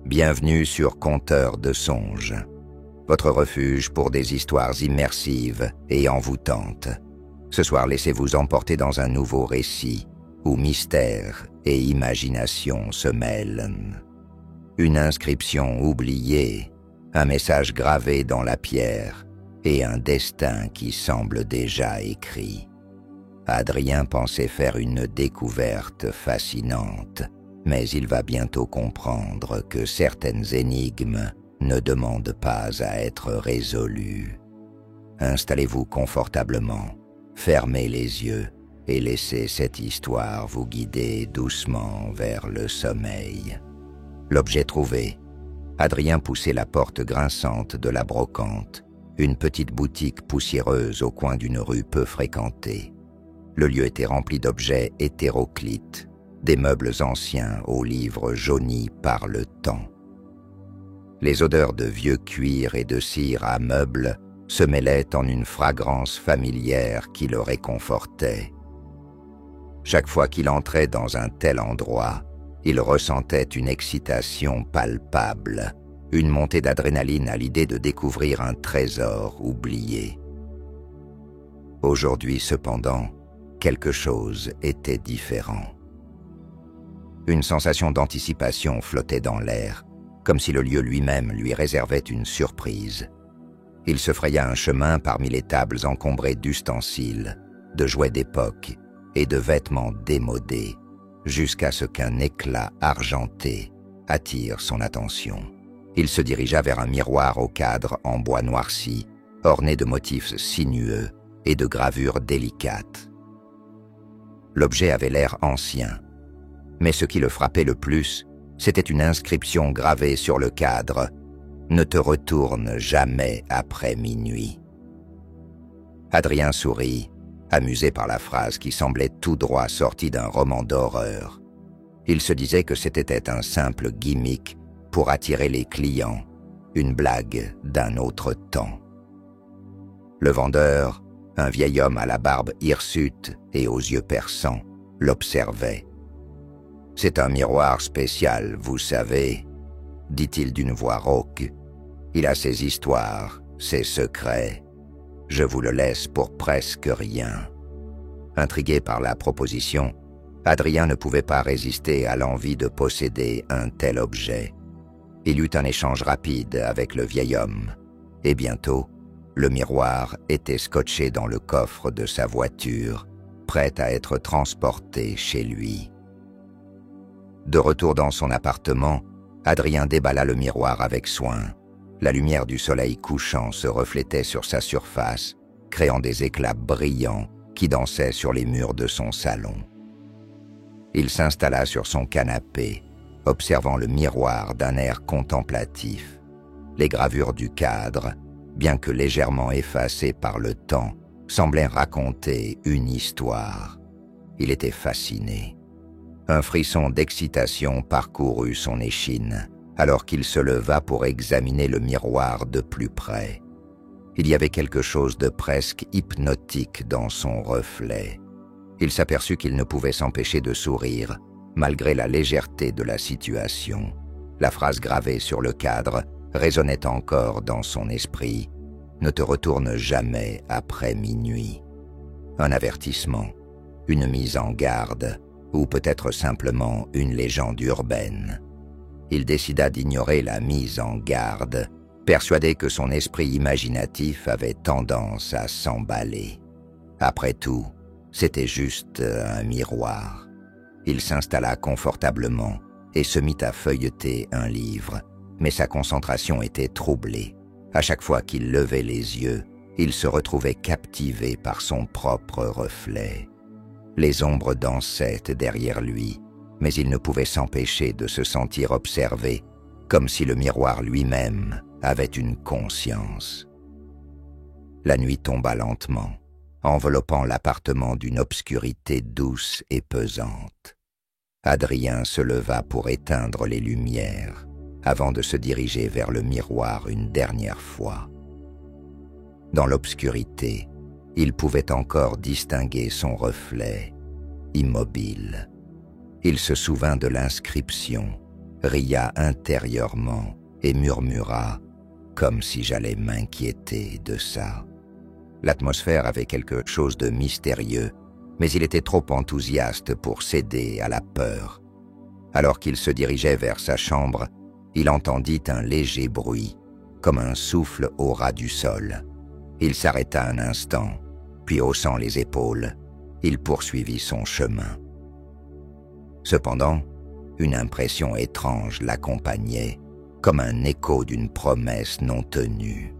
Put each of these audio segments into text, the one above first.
Bienvenue sur Conteur de songes, votre refuge pour des histoires immersives et envoûtantes. Ce soir, laissez-vous emporter dans un nouveau récit où mystère et imagination se mêlent. Une inscription oubliée, un message gravé dans la pierre et un destin qui semble déjà écrit. Adrien pensait faire une découverte fascinante, mais il va bientôt comprendre que certaines énigmes ne demandent pas à être résolues. Installez-vous confortablement, fermez les yeux et laissez cette histoire vous guider doucement vers le sommeil. L'objet trouvé. Adrien poussait la porte grinçante de la brocante, une petite boutique poussiéreuse au coin d'une rue peu fréquentée. Le lieu était rempli d'objets hétéroclites, des meubles anciens aux livres jaunis par le temps. Les odeurs de vieux cuir et de cire à meubles se mêlaient en une fragrance familière qui le réconfortait. Chaque fois qu'il entrait dans un tel endroit, il ressentait une excitation palpable, une montée d'adrénaline à l'idée de découvrir un trésor oublié. Aujourd'hui, cependant, quelque chose était différent. Une sensation d'anticipation flottait dans l'air, comme si le lieu lui-même lui réservait une surprise. Il se fraya un chemin parmi les tables encombrées d'ustensiles, de jouets d'époque et de vêtements démodés, jusqu'à ce qu'un éclat argenté attire son attention. Il se dirigea vers un miroir au cadre en bois noirci, orné de motifs sinueux et de gravures délicates. L'objet avait l'air ancien, mais ce qui le frappait le plus, c'était une inscription gravée sur le cadre « Ne te retourne jamais après minuit ». Adrien sourit, amusé par la phrase qui semblait tout droit sortie d'un roman d'horreur. Il se disait que c'était un simple gimmick pour attirer les clients, une blague d'un autre temps. Le vendeur, un vieil homme à la barbe hirsute et aux yeux perçants, l'observait. « C'est un miroir spécial, vous savez, » dit-il d'une voix rauque. « Il a ses histoires, ses secrets. Je vous le laisse pour presque rien. » Intrigué par la proposition, Adrien ne pouvait pas résister à l'envie de posséder un tel objet. Il eut un échange rapide avec le vieil homme, et bientôt, le miroir était scotché dans le coffre de sa voiture, prêt à être transporté chez lui. De retour dans son appartement, Adrien déballa le miroir avec soin. La lumière du soleil couchant se reflétait sur sa surface, créant des éclats brillants qui dansaient sur les murs de son salon. Il s'installa sur son canapé, observant le miroir d'un air contemplatif. Les gravures du cadre, bien que légèrement effacées par le temps, semblaient raconter une histoire. Il était fasciné. Un frisson d'excitation parcourut son échine, alors qu'il se leva pour examiner le miroir de plus près. Il y avait quelque chose de presque hypnotique dans son reflet. Il s'aperçut qu'il ne pouvait s'empêcher de sourire, malgré la légèreté de la situation. La phrase gravée sur le cadre résonnait encore dans son esprit. « Ne te retourne jamais après minuit ». Un avertissement, une mise en garde, ou peut-être simplement une légende urbaine. Il décida d'ignorer la mise en garde, persuadé que son esprit imaginatif avait tendance à s'emballer. Après tout, c'était juste un miroir. Il s'installa confortablement et se mit à feuilleter un livre, mais sa concentration était troublée. À chaque fois qu'il levait les yeux, il se retrouvait captivé par son propre reflet. Les ombres dansaient derrière lui, mais il ne pouvait s'empêcher de se sentir observé, comme si le miroir lui-même avait une conscience. La nuit tomba lentement, enveloppant l'appartement d'une obscurité douce et pesante. Adrien se leva pour éteindre les lumières, avant de se diriger vers le miroir une dernière fois. Dans l'obscurité, il pouvait encore distinguer son reflet, immobile. Il se souvint de l'inscription, ria intérieurement et murmura, comme si j'allais m'inquiéter de ça. L'atmosphère avait quelque chose de mystérieux, mais il était trop enthousiaste pour céder à la peur. Alors qu'il se dirigeait vers sa chambre, il entendit un léger bruit, comme un souffle au ras du sol. Il s'arrêta un instant, puis haussant les épaules, il poursuivit son chemin. Cependant, une impression étrange l'accompagnait, comme un écho d'une promesse non tenue.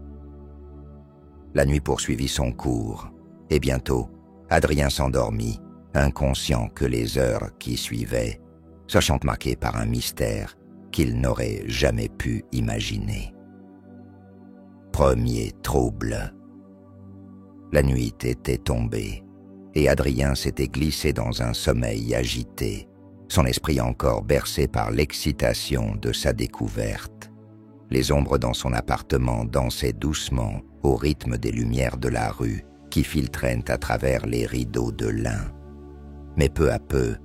La nuit poursuivit son cours, et bientôt, Adrien s'endormit, inconscient que les heures qui suivaient, sachant marquées par un mystère qu'il n'aurait jamais pu imaginer. Premier trouble. La nuit était tombée, et Adrien s'était glissé dans un sommeil agité, son esprit encore bercé par l'excitation de sa découverte. Les ombres dans son appartement dansaient doucement au rythme des lumières de la rue qui filtraient à travers les rideaux de lin. Mais peu à peu,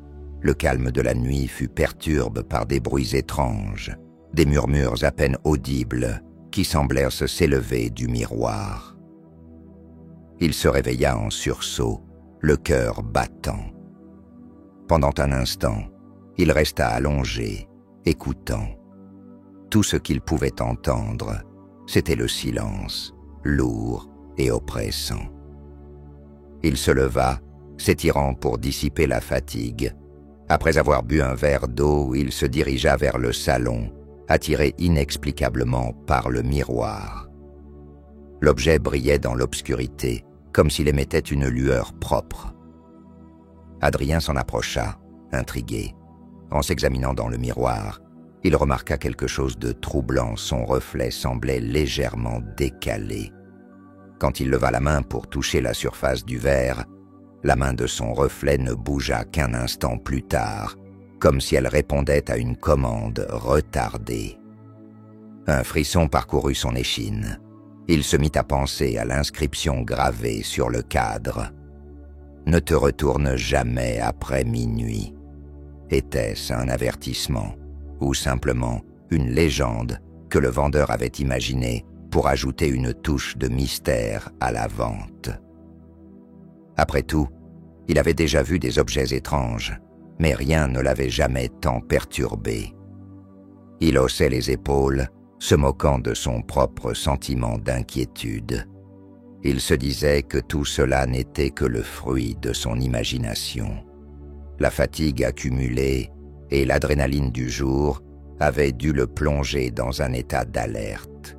le calme de la nuit fut perturbé par des bruits étranges, des murmures à peine audibles qui semblèrent s'élever du miroir. Il se réveilla en sursaut, le cœur battant. Pendant un instant, il resta allongé, écoutant. Tout ce qu'il pouvait entendre, c'était le silence, lourd et oppressant. Il se leva, s'étirant pour dissiper la fatigue. Après avoir bu un verre d'eau, il se dirigea vers le salon, attiré inexplicablement par le miroir. L'objet brillait dans l'obscurité, comme s'il émettait une lueur propre. Adrien s'en approcha, intrigué. En s'examinant dans le miroir, il remarqua quelque chose de troublant, son reflet semblait légèrement décalé. Quand il leva la main pour toucher la surface du verre, la main de son reflet ne bougea qu'un instant plus tard, comme si elle répondait à une commande retardée. Un frisson parcourut son échine. Il se mit à penser à l'inscription gravée sur le cadre. « Ne te retourne jamais après minuit ». Était-ce un avertissement ou simplement une légende que le vendeur avait imaginée pour ajouter une touche de mystère à la vente? Après tout, il avait déjà vu des objets étranges, mais rien ne l'avait jamais tant perturbé. Il haussait les épaules, se moquant de son propre sentiment d'inquiétude. Il se disait que tout cela n'était que le fruit de son imagination. La fatigue accumulée et l'adrénaline du jour avaient dû le plonger dans un état d'alerte.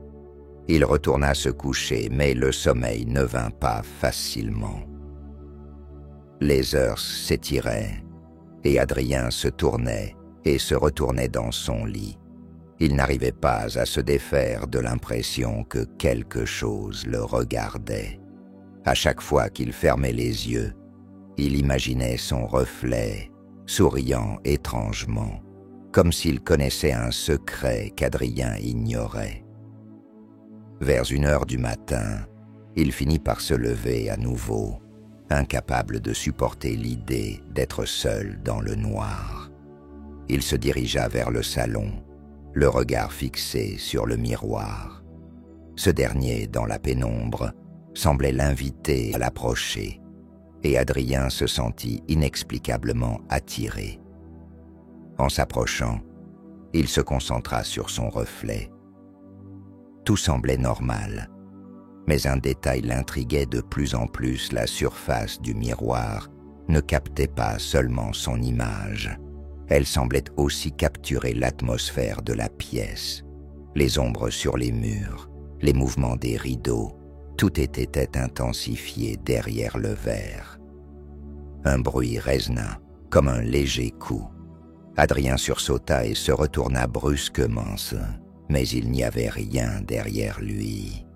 Il retourna se coucher, mais le sommeil ne vint pas facilement. Les heures s'étiraient, et Adrien se tournait et se retournait dans son lit. Il n'arrivait pas à se défaire de l'impression que quelque chose le regardait. À chaque fois qu'il fermait les yeux, il imaginait son reflet, souriant étrangement, comme s'il connaissait un secret qu'Adrien ignorait. Vers 1 heure du matin, il finit par se lever à nouveau, incapable de supporter l'idée d'être seul dans le noir. Il se dirigea vers le salon, le regard fixé sur le miroir. Ce dernier, dans la pénombre, semblait l'inviter à l'approcher, et Adrien se sentit inexplicablement attiré. En s'approchant, il se concentra sur son reflet. Tout semblait normal, mais un détail l'intriguait de plus en plus. La surface du miroir ne captait pas seulement son image, elle semblait aussi capturer l'atmosphère de la pièce, les ombres sur les murs, les mouvements des rideaux, tout était intensifié derrière le verre. Un bruit résonna, comme un léger coup. Adrien sursauta et se retourna brusquement, mais il n'y avait rien derrière lui.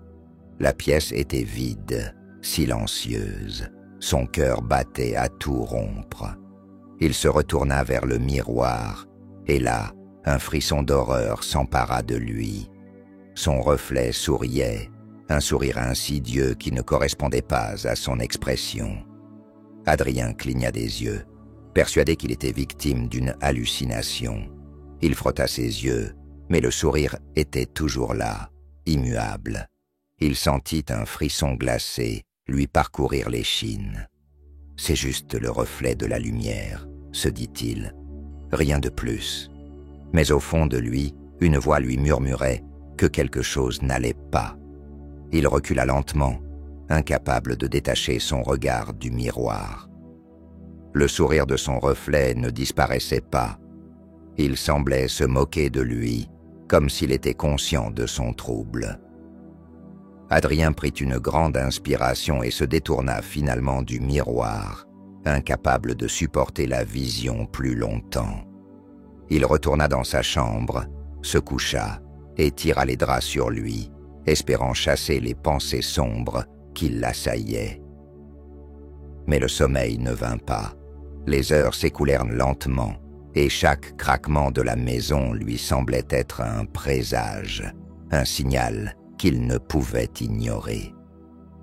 La pièce était vide, silencieuse, son cœur battait à tout rompre. Il se retourna vers le miroir, et là, un frisson d'horreur s'empara de lui. Son reflet souriait, un sourire insidieux qui ne correspondait pas à son expression. Adrien cligna des yeux, persuadé qu'il était victime d'une hallucination. Il frotta ses yeux, mais le sourire était toujours là, immuable. Il sentit un frisson glacé lui parcourir l'échine. « C'est juste le reflet de la lumière », se dit-il. Rien de plus. Mais au fond de lui, une voix lui murmurait que quelque chose n'allait pas. Il recula lentement, incapable de détacher son regard du miroir. Le sourire de son reflet ne disparaissait pas. Il semblait se moquer de lui, comme s'il était conscient de son trouble. Adrien prit une grande inspiration et se détourna finalement du miroir, incapable de supporter la vision plus longtemps. Il retourna dans sa chambre, se coucha et tira les draps sur lui, espérant chasser les pensées sombres qui l'assaillaient. Mais le sommeil ne vint pas. Les heures s'écoulèrent lentement, et chaque craquement de la maison lui semblait être un présage, un signal qu'il ne pouvait ignorer.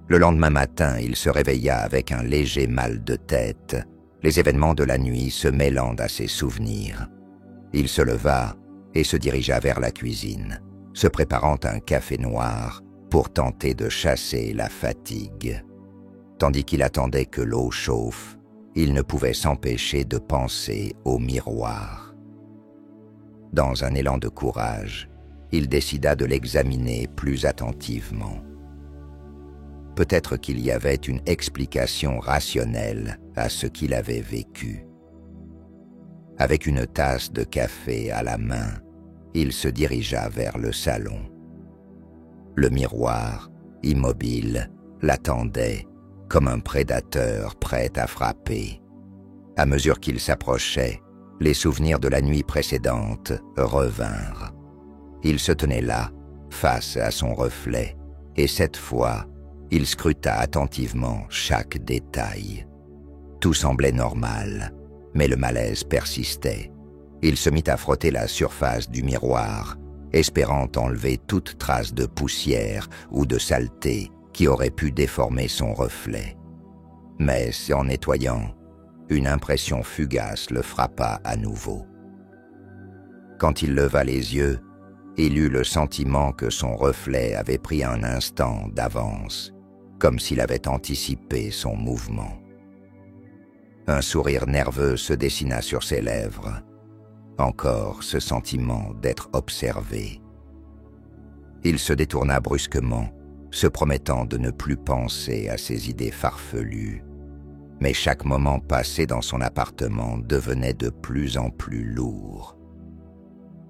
Le lendemain matin, il se réveilla avec un léger mal de tête, les événements de la nuit se mêlant à ses souvenirs. Il se leva et se dirigea vers la cuisine, se préparant un café noir pour tenter de chasser la fatigue. Tandis qu'il attendait que l'eau chauffe, il ne pouvait s'empêcher de penser au miroir. Dans un élan de courage, il décida de l'examiner plus attentivement. Peut-être qu'il y avait une explication rationnelle à ce qu'il avait vécu. Avec une tasse de café à la main, il se dirigea vers le salon. Le miroir, immobile, l'attendait comme un prédateur prêt à frapper. À mesure qu'il s'approchait, les souvenirs de la nuit précédente revinrent. Il se tenait là, face à son reflet, et cette fois, il scruta attentivement chaque détail. Tout semblait normal, mais le malaise persistait. Il se mit à frotter la surface du miroir, espérant enlever toute trace de poussière ou de saleté qui aurait pu déformer son reflet. Mais en nettoyant, une impression fugace le frappa à nouveau. Quand il leva les yeux, il eut le sentiment que son reflet avait pris un instant d'avance, comme s'il avait anticipé son mouvement. Un sourire nerveux se dessina sur ses lèvres. Encore ce sentiment d'être observé. Il se détourna brusquement, se promettant de ne plus penser à ses idées farfelues. Mais chaque moment passé dans son appartement devenait de plus en plus lourd.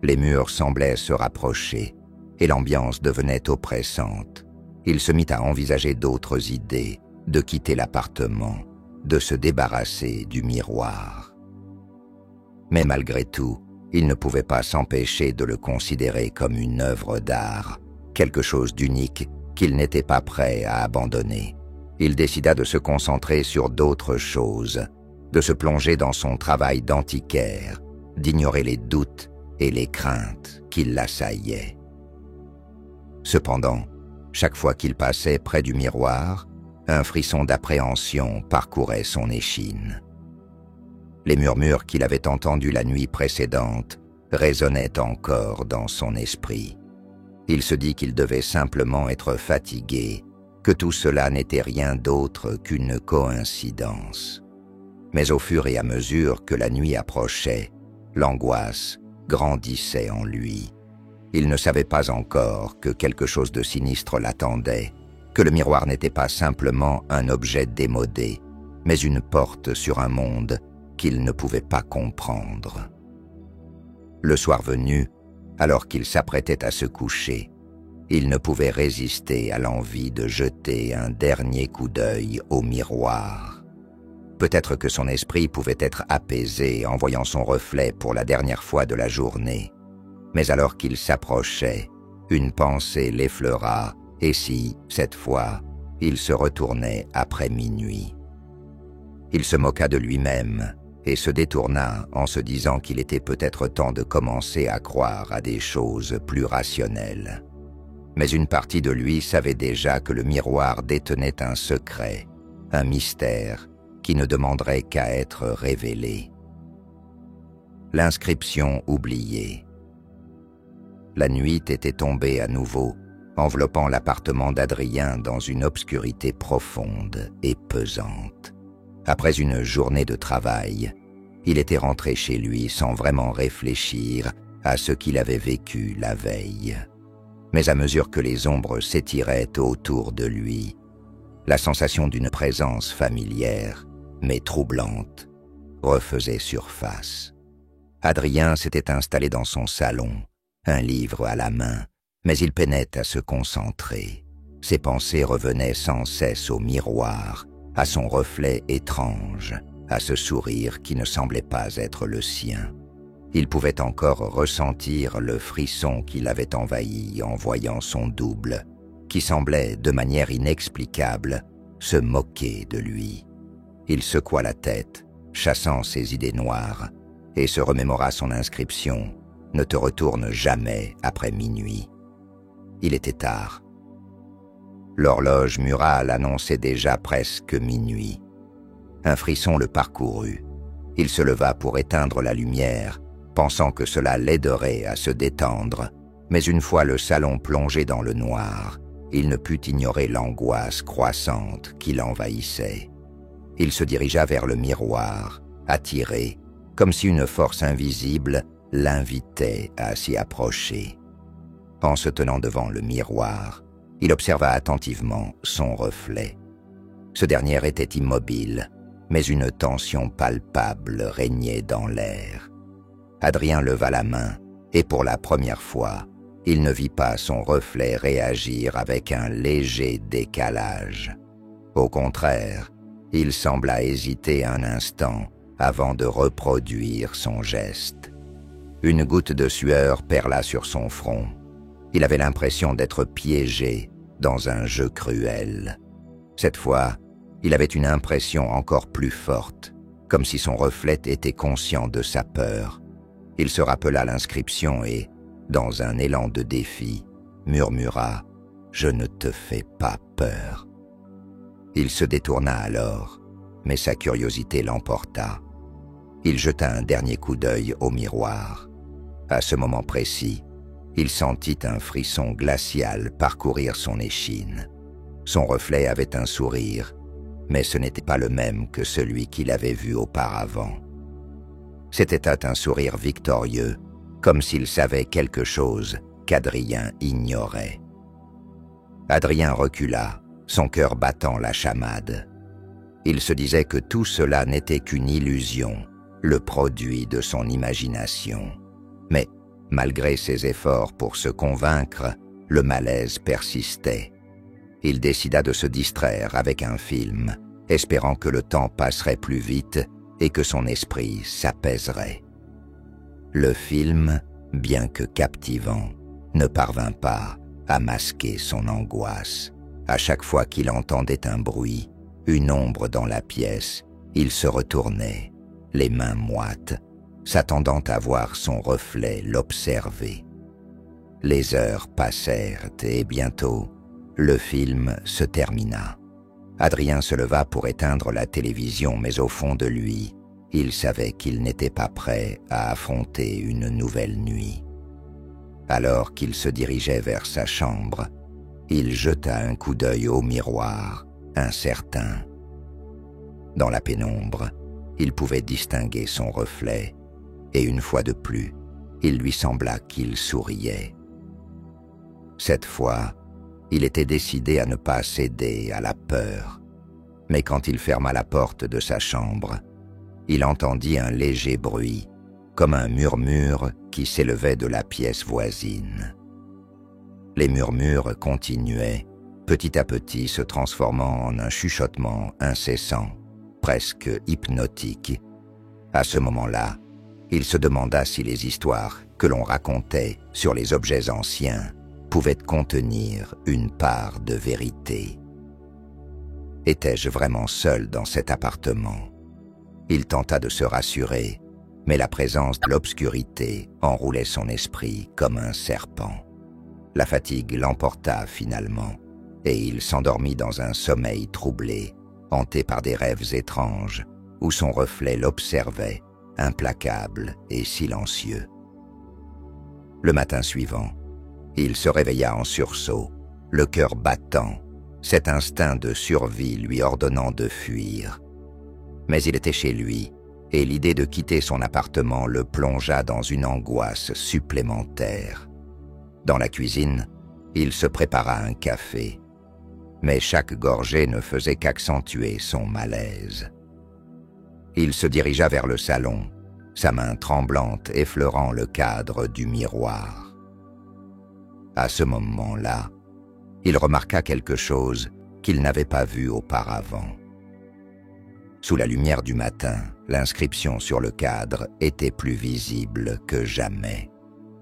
Les murs semblaient se rapprocher et l'ambiance devenait oppressante. Il se mit à envisager d'autres idées, de quitter l'appartement, de se débarrasser du miroir. Mais malgré tout, il ne pouvait pas s'empêcher de le considérer comme une œuvre d'art, quelque chose d'unique qu'il n'était pas prêt à abandonner. Il décida de se concentrer sur d'autres choses, de se plonger dans son travail d'antiquaire, d'ignorer les doutes et les craintes qui l'assaillaient. Cependant, chaque fois qu'il passait près du miroir, un frisson d'appréhension parcourait son échine. Les murmures qu'il avait entendus la nuit précédente résonnaient encore dans son esprit. Il se dit qu'il devait simplement être fatigué, que tout cela n'était rien d'autre qu'une coïncidence. Mais au fur et à mesure que la nuit approchait, l'angoisse grandissait en lui. Il ne savait pas encore que quelque chose de sinistre l'attendait, que le miroir n'était pas simplement un objet démodé, mais une porte sur un monde qu'il ne pouvait pas comprendre. Le soir venu, alors qu'il s'apprêtait à se coucher, il ne pouvait résister à l'envie de jeter un dernier coup d'œil au miroir. Peut-être que son esprit pouvait être apaisé en voyant son reflet pour la dernière fois de la journée. Mais alors qu'il s'approchait, une pensée l'effleura, et si, cette fois, il se retournait après minuit. Il se moqua de lui-même et se détourna en se disant qu'il était peut-être temps de commencer à croire à des choses plus rationnelles. Mais une partie de lui savait déjà que le miroir détenait un secret, un mystère qui ne demanderait qu'à être révélé. L'inscription oubliée. La nuit était tombée à nouveau, enveloppant l'appartement d'Adrien dans une obscurité profonde et pesante. Après une journée de travail, il était rentré chez lui sans vraiment réfléchir à ce qu'il avait vécu la veille. Mais à mesure que les ombres s'étiraient autour de lui, la sensation d'une présence familière, mais troublante, refaisait surface. Adrien s'était installé dans son salon, un livre à la main, mais il peinait à se concentrer. Ses pensées revenaient sans cesse au miroir, à son reflet étrange, à ce sourire qui ne semblait pas être le sien. Il pouvait encore ressentir le frisson qui l'avait envahi en voyant son double, qui semblait, de manière inexplicable, se moquer de lui. Il secoua la tête, chassant ses idées noires, et se remémora son inscription « Ne te retourne jamais après minuit ». Il était tard. L'horloge murale annonçait déjà presque minuit. Un frisson le parcourut. Il se leva pour éteindre la lumière, pensant que cela l'aiderait à se détendre, mais une fois le salon plongé dans le noir, il ne put ignorer l'angoisse croissante qui l'envahissait. Il se dirigea vers le miroir, attiré, comme si une force invisible l'invitait à s'y approcher. En se tenant devant le miroir, il observa attentivement son reflet. Ce dernier était immobile, mais une tension palpable régnait dans l'air. Adrien leva la main, et pour la première fois, il ne vit pas son reflet réagir avec un léger décalage. Au contraire, il sembla hésiter un instant avant de reproduire son geste. Une goutte de sueur perla sur son front. Il avait l'impression d'être piégé dans un jeu cruel. Cette fois, il avait une impression encore plus forte, comme si son reflet était conscient de sa peur. Il se rappela l'inscription et, dans un élan de défi, murmura « Je ne te fais pas peur ». Il se détourna alors, mais sa curiosité l'emporta. Il jeta un dernier coup d'œil au miroir. À ce moment précis, il sentit un frisson glacial parcourir son échine. Son reflet avait un sourire, mais ce n'était pas le même que celui qu'il avait vu auparavant. C'était un sourire victorieux, comme s'il savait quelque chose qu'Adrien ignorait. Adrien recula, son cœur battant la chamade. Il se disait que tout cela n'était qu'une illusion, le produit de son imagination. Mais, malgré ses efforts pour se convaincre, le malaise persistait. Il décida de se distraire avec un film, espérant que le temps passerait plus vite et que son esprit s'apaiserait. Le film, bien que captivant, ne parvint pas à masquer son angoisse. À chaque fois qu'il entendait un bruit, une ombre dans la pièce, il se retournait, les mains moites, s'attendant à voir son reflet l'observer. Les heures passèrent et bientôt, le film se termina. Adrien se leva pour éteindre la télévision, mais au fond de lui, il savait qu'il n'était pas prêt à affronter une nouvelle nuit. Alors qu'il se dirigeait vers sa chambre, il jeta un coup d'œil au miroir, incertain. Dans la pénombre, il pouvait distinguer son reflet, et une fois de plus, il lui sembla qu'il souriait. Cette fois, il était décidé à ne pas céder à la peur. Mais quand il ferma la porte de sa chambre, il entendit un léger bruit, comme un murmure qui s'élevait de la pièce voisine. Les murmures continuaient, petit à petit se transformant en un chuchotement incessant, presque hypnotique. À ce moment-là, il se demanda si les histoires que l'on racontait sur les objets anciens pouvaient contenir une part de vérité. Étais-je vraiment seul dans cet appartement? Il tenta de se rassurer, mais la présence de l'obscurité enroulait son esprit comme un serpent. La fatigue l'emporta finalement, et il s'endormit dans un sommeil troublé, hanté par des rêves étranges, où son reflet l'observait, implacable et silencieux. Le matin suivant, il se réveilla en sursaut, le cœur battant, cet instinct de survie lui ordonnant de fuir. Mais il était chez lui, et l'idée de quitter son appartement le plongea dans une angoisse supplémentaire. Dans la cuisine, il se prépara un café, mais chaque gorgée ne faisait qu'accentuer son malaise. Il se dirigea vers le salon, sa main tremblante effleurant le cadre du miroir. À ce moment-là, il remarqua quelque chose qu'il n'avait pas vu auparavant. Sous la lumière du matin, l'inscription sur le cadre était plus visible que jamais.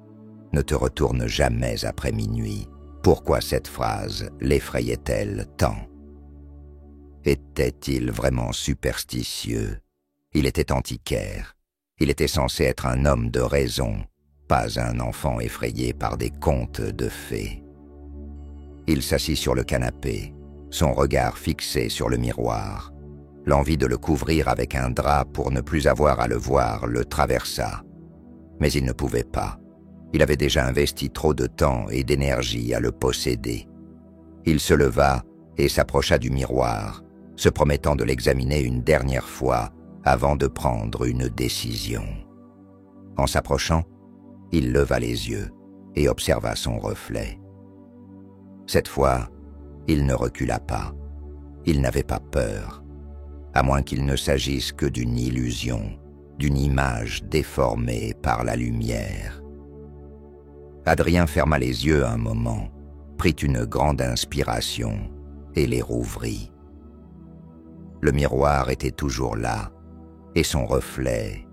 « Ne te retourne jamais après minuit ». Pourquoi cette phrase l'effrayait-elle tant? Était-il vraiment superstitieux? Il était antiquaire. Il était censé être un homme de raison, pas un enfant effrayé par des contes de fées. Il s'assit sur le canapé, son regard fixé sur le miroir. L'envie de le couvrir avec un drap pour ne plus avoir à le voir le traversa. Mais il ne pouvait pas. Il avait déjà investi trop de temps et d'énergie à le posséder. Il se leva et s'approcha du miroir, se promettant de l'examiner une dernière fois avant de prendre une décision. En s'approchant, il leva les yeux et observa son reflet. Cette fois, il ne recula pas. Il n'avait pas peur, à moins qu'il ne s'agisse que d'une illusion, d'une image déformée par la lumière. Adrien ferma les yeux un moment, prit une grande inspiration et les rouvrit. Le miroir était toujours là, et son reflet,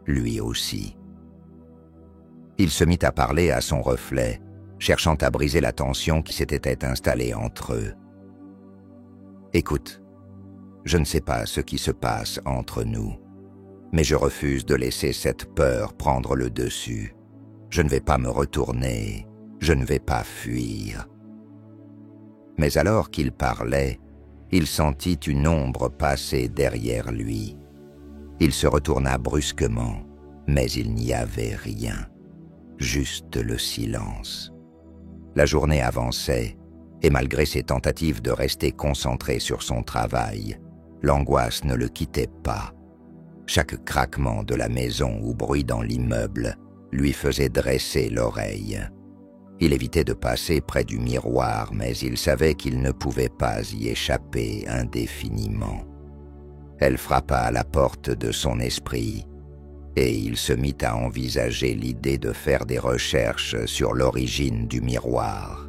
lui aussi. Il se mit à parler à son reflet, cherchant à briser la tension qui s'était installée entre eux. « Écoute, je ne sais pas ce qui se passe entre nous, mais je refuse de laisser cette peur prendre le dessus. Je ne vais pas me retourner, je ne vais pas fuir. » Mais alors qu'il parlait, il sentit une ombre passer derrière lui. Il se retourna brusquement, mais il n'y avait rien, juste le silence. La journée avançait, et malgré ses tentatives de rester concentré sur son travail, l'angoisse ne le quittait pas. Chaque craquement de la maison ou bruit dans l'immeuble lui faisait dresser l'oreille. Il évitait de passer près du miroir, mais il savait qu'il ne pouvait pas y échapper indéfiniment. Elle frappa à la porte de son esprit, et il se mit à envisager l'idée de faire des recherches sur l'origine du miroir.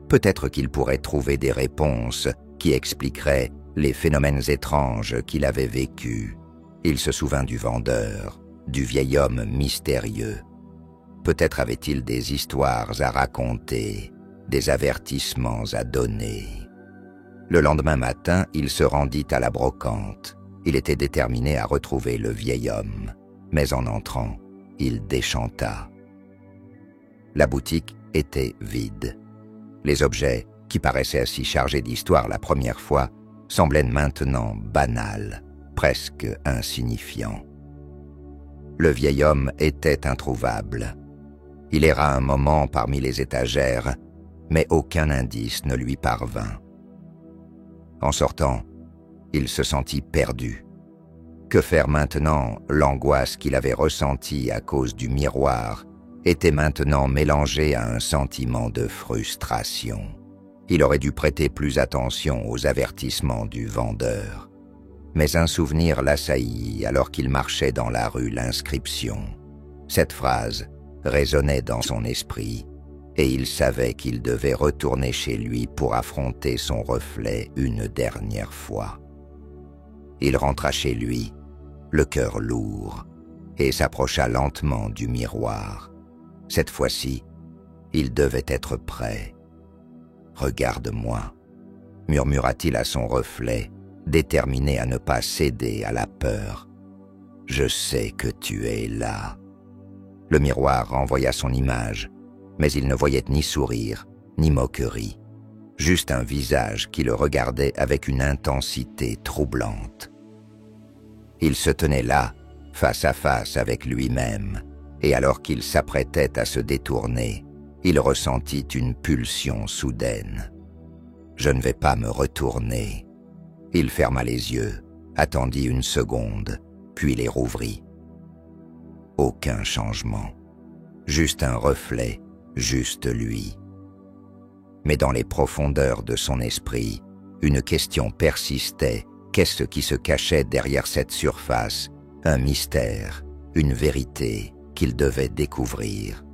Peut-être qu'il pourrait trouver des réponses qui expliqueraient les phénomènes étranges qu'il avait vécus. Il se souvint du vendeur, du vieil homme mystérieux. Peut-être avait-il des histoires à raconter, des avertissements à donner. Le lendemain matin, il se rendit à la brocante. Il était déterminé à retrouver le vieil homme, mais en entrant, il déchanta. La boutique était vide. Les objets, qui paraissaient si chargés d'histoire la première fois, semblaient maintenant banals, presque insignifiants. Le vieil homme était introuvable. Il erra un moment parmi les étagères, mais aucun indice ne lui parvint. En sortant, il se sentit perdu. Que faire maintenant? L'angoisse qu'il avait ressentie à cause du miroir était maintenant mélangée à un sentiment de frustration. Il aurait dû prêter plus attention aux avertissements du vendeur. Mais un souvenir l'assaillit alors qu'il marchait dans la rue. L'inscription. Cette phrase résonnait dans son esprit, et il savait qu'il devait retourner chez lui pour affronter son reflet une dernière fois. Il rentra chez lui, le cœur lourd, et s'approcha lentement du miroir. Cette fois-ci, il devait être prêt. « Regarde-moi » murmura-t-il à son reflet, déterminé à ne pas céder à la peur. « Je sais que tu es là. » Le miroir renvoya son image, mais il ne voyait ni sourire, ni moquerie, juste un visage qui le regardait avec une intensité troublante. Il se tenait là, face à face avec lui-même, et alors qu'il s'apprêtait à se détourner, il ressentit une pulsion soudaine. « Je ne vais pas me retourner. » Il ferma les yeux, attendit une seconde, puis les rouvrit. Aucun changement. Juste un reflet, juste lui. Mais dans les profondeurs de son esprit, une question persistait. Qu'est-ce qui se cachait derrière cette surface? Un mystère, une vérité qu'il devait découvrir.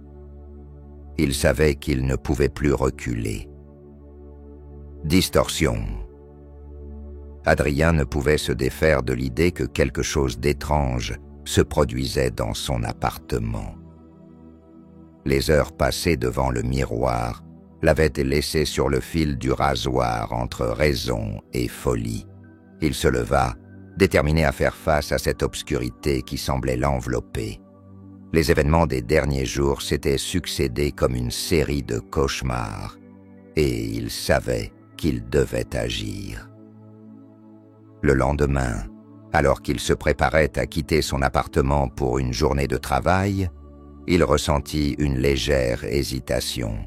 Il savait qu'il ne pouvait plus reculer. Distorsion. Adrien ne pouvait se défaire de l'idée que quelque chose d'étrange se produisait dans son appartement. Les heures passées devant le miroir l'avaient laissé sur le fil du rasoir entre raison et folie. Il se leva, déterminé à faire face à cette obscurité qui semblait l'envelopper. Les événements des derniers jours s'étaient succédés comme une série de cauchemars, et il savait qu'il devait agir. Le lendemain, alors qu'il se préparait à quitter son appartement pour une journée de travail, il ressentit une légère hésitation.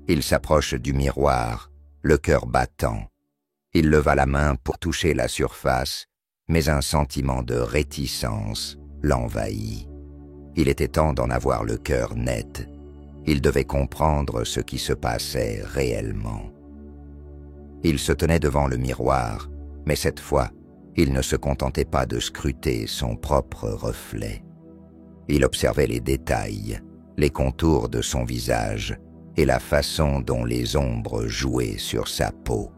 Il s'approche du miroir, le cœur battant. Il leva la main pour toucher la surface, mais un sentiment de réticence l'envahit. Il était temps d'en avoir le cœur net. Il devait comprendre ce qui se passait réellement. Il se tenait devant le miroir, mais cette fois, il ne se contentait pas de scruter son propre reflet. Il observait les détails, les contours de son visage et la façon dont les ombres jouaient sur sa peau.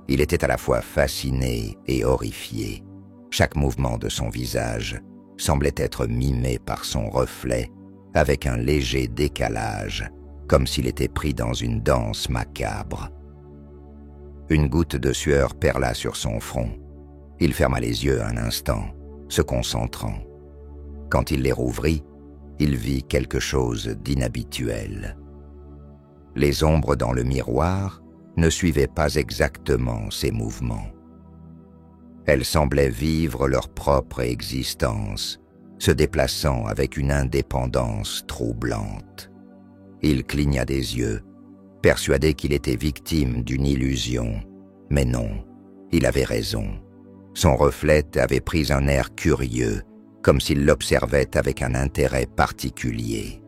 Il était à la fois fasciné et horrifié. Chaque mouvement de son visage semblait être mimé par son reflet avec un léger décalage, comme s'il était pris dans une danse macabre. Une goutte de sueur perla sur son front. Il ferma les yeux un instant, se concentrant. Quand il les rouvrit, il vit quelque chose d'inhabituel. Les ombres dans le miroir ne suivaient pas exactement ses mouvements. Elles semblaient vivre leur propre existence, se déplaçant avec une indépendance troublante. Il cligna des yeux, persuadé qu'il était victime d'une illusion. Mais non, il avait raison. Son reflet avait pris un air curieux, comme s'il l'observait avec un intérêt particulier.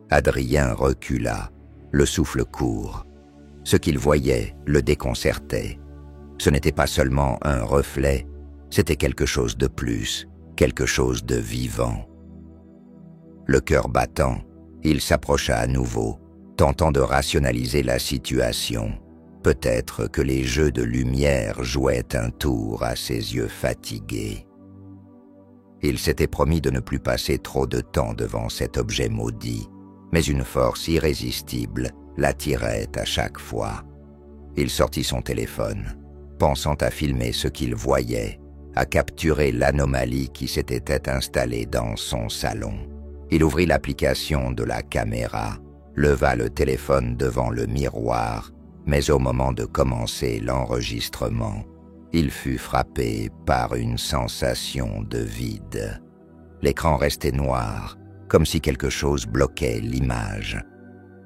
Adrien recula, le souffle court. Ce qu'il voyait le déconcertait. Ce n'était pas seulement un reflet, c'était quelque chose de plus, quelque chose de vivant. Le cœur battant, il s'approcha à nouveau, tentant de rationaliser la situation. Peut-être que les jeux de lumière jouaient un tour à ses yeux fatigués. Il s'était promis de ne plus passer trop de temps devant cet objet maudit, mais une force irrésistible l'attirait à chaque fois. Il sortit son téléphone, pensant à filmer ce qu'il voyait, à capturer l'anomalie qui s'était installée dans son salon. Il ouvrit l'application de la caméra, leva le téléphone devant le miroir, mais au moment de commencer l'enregistrement, il fut frappé par une sensation de vide. L'écran restait noir, comme si quelque chose bloquait l'image.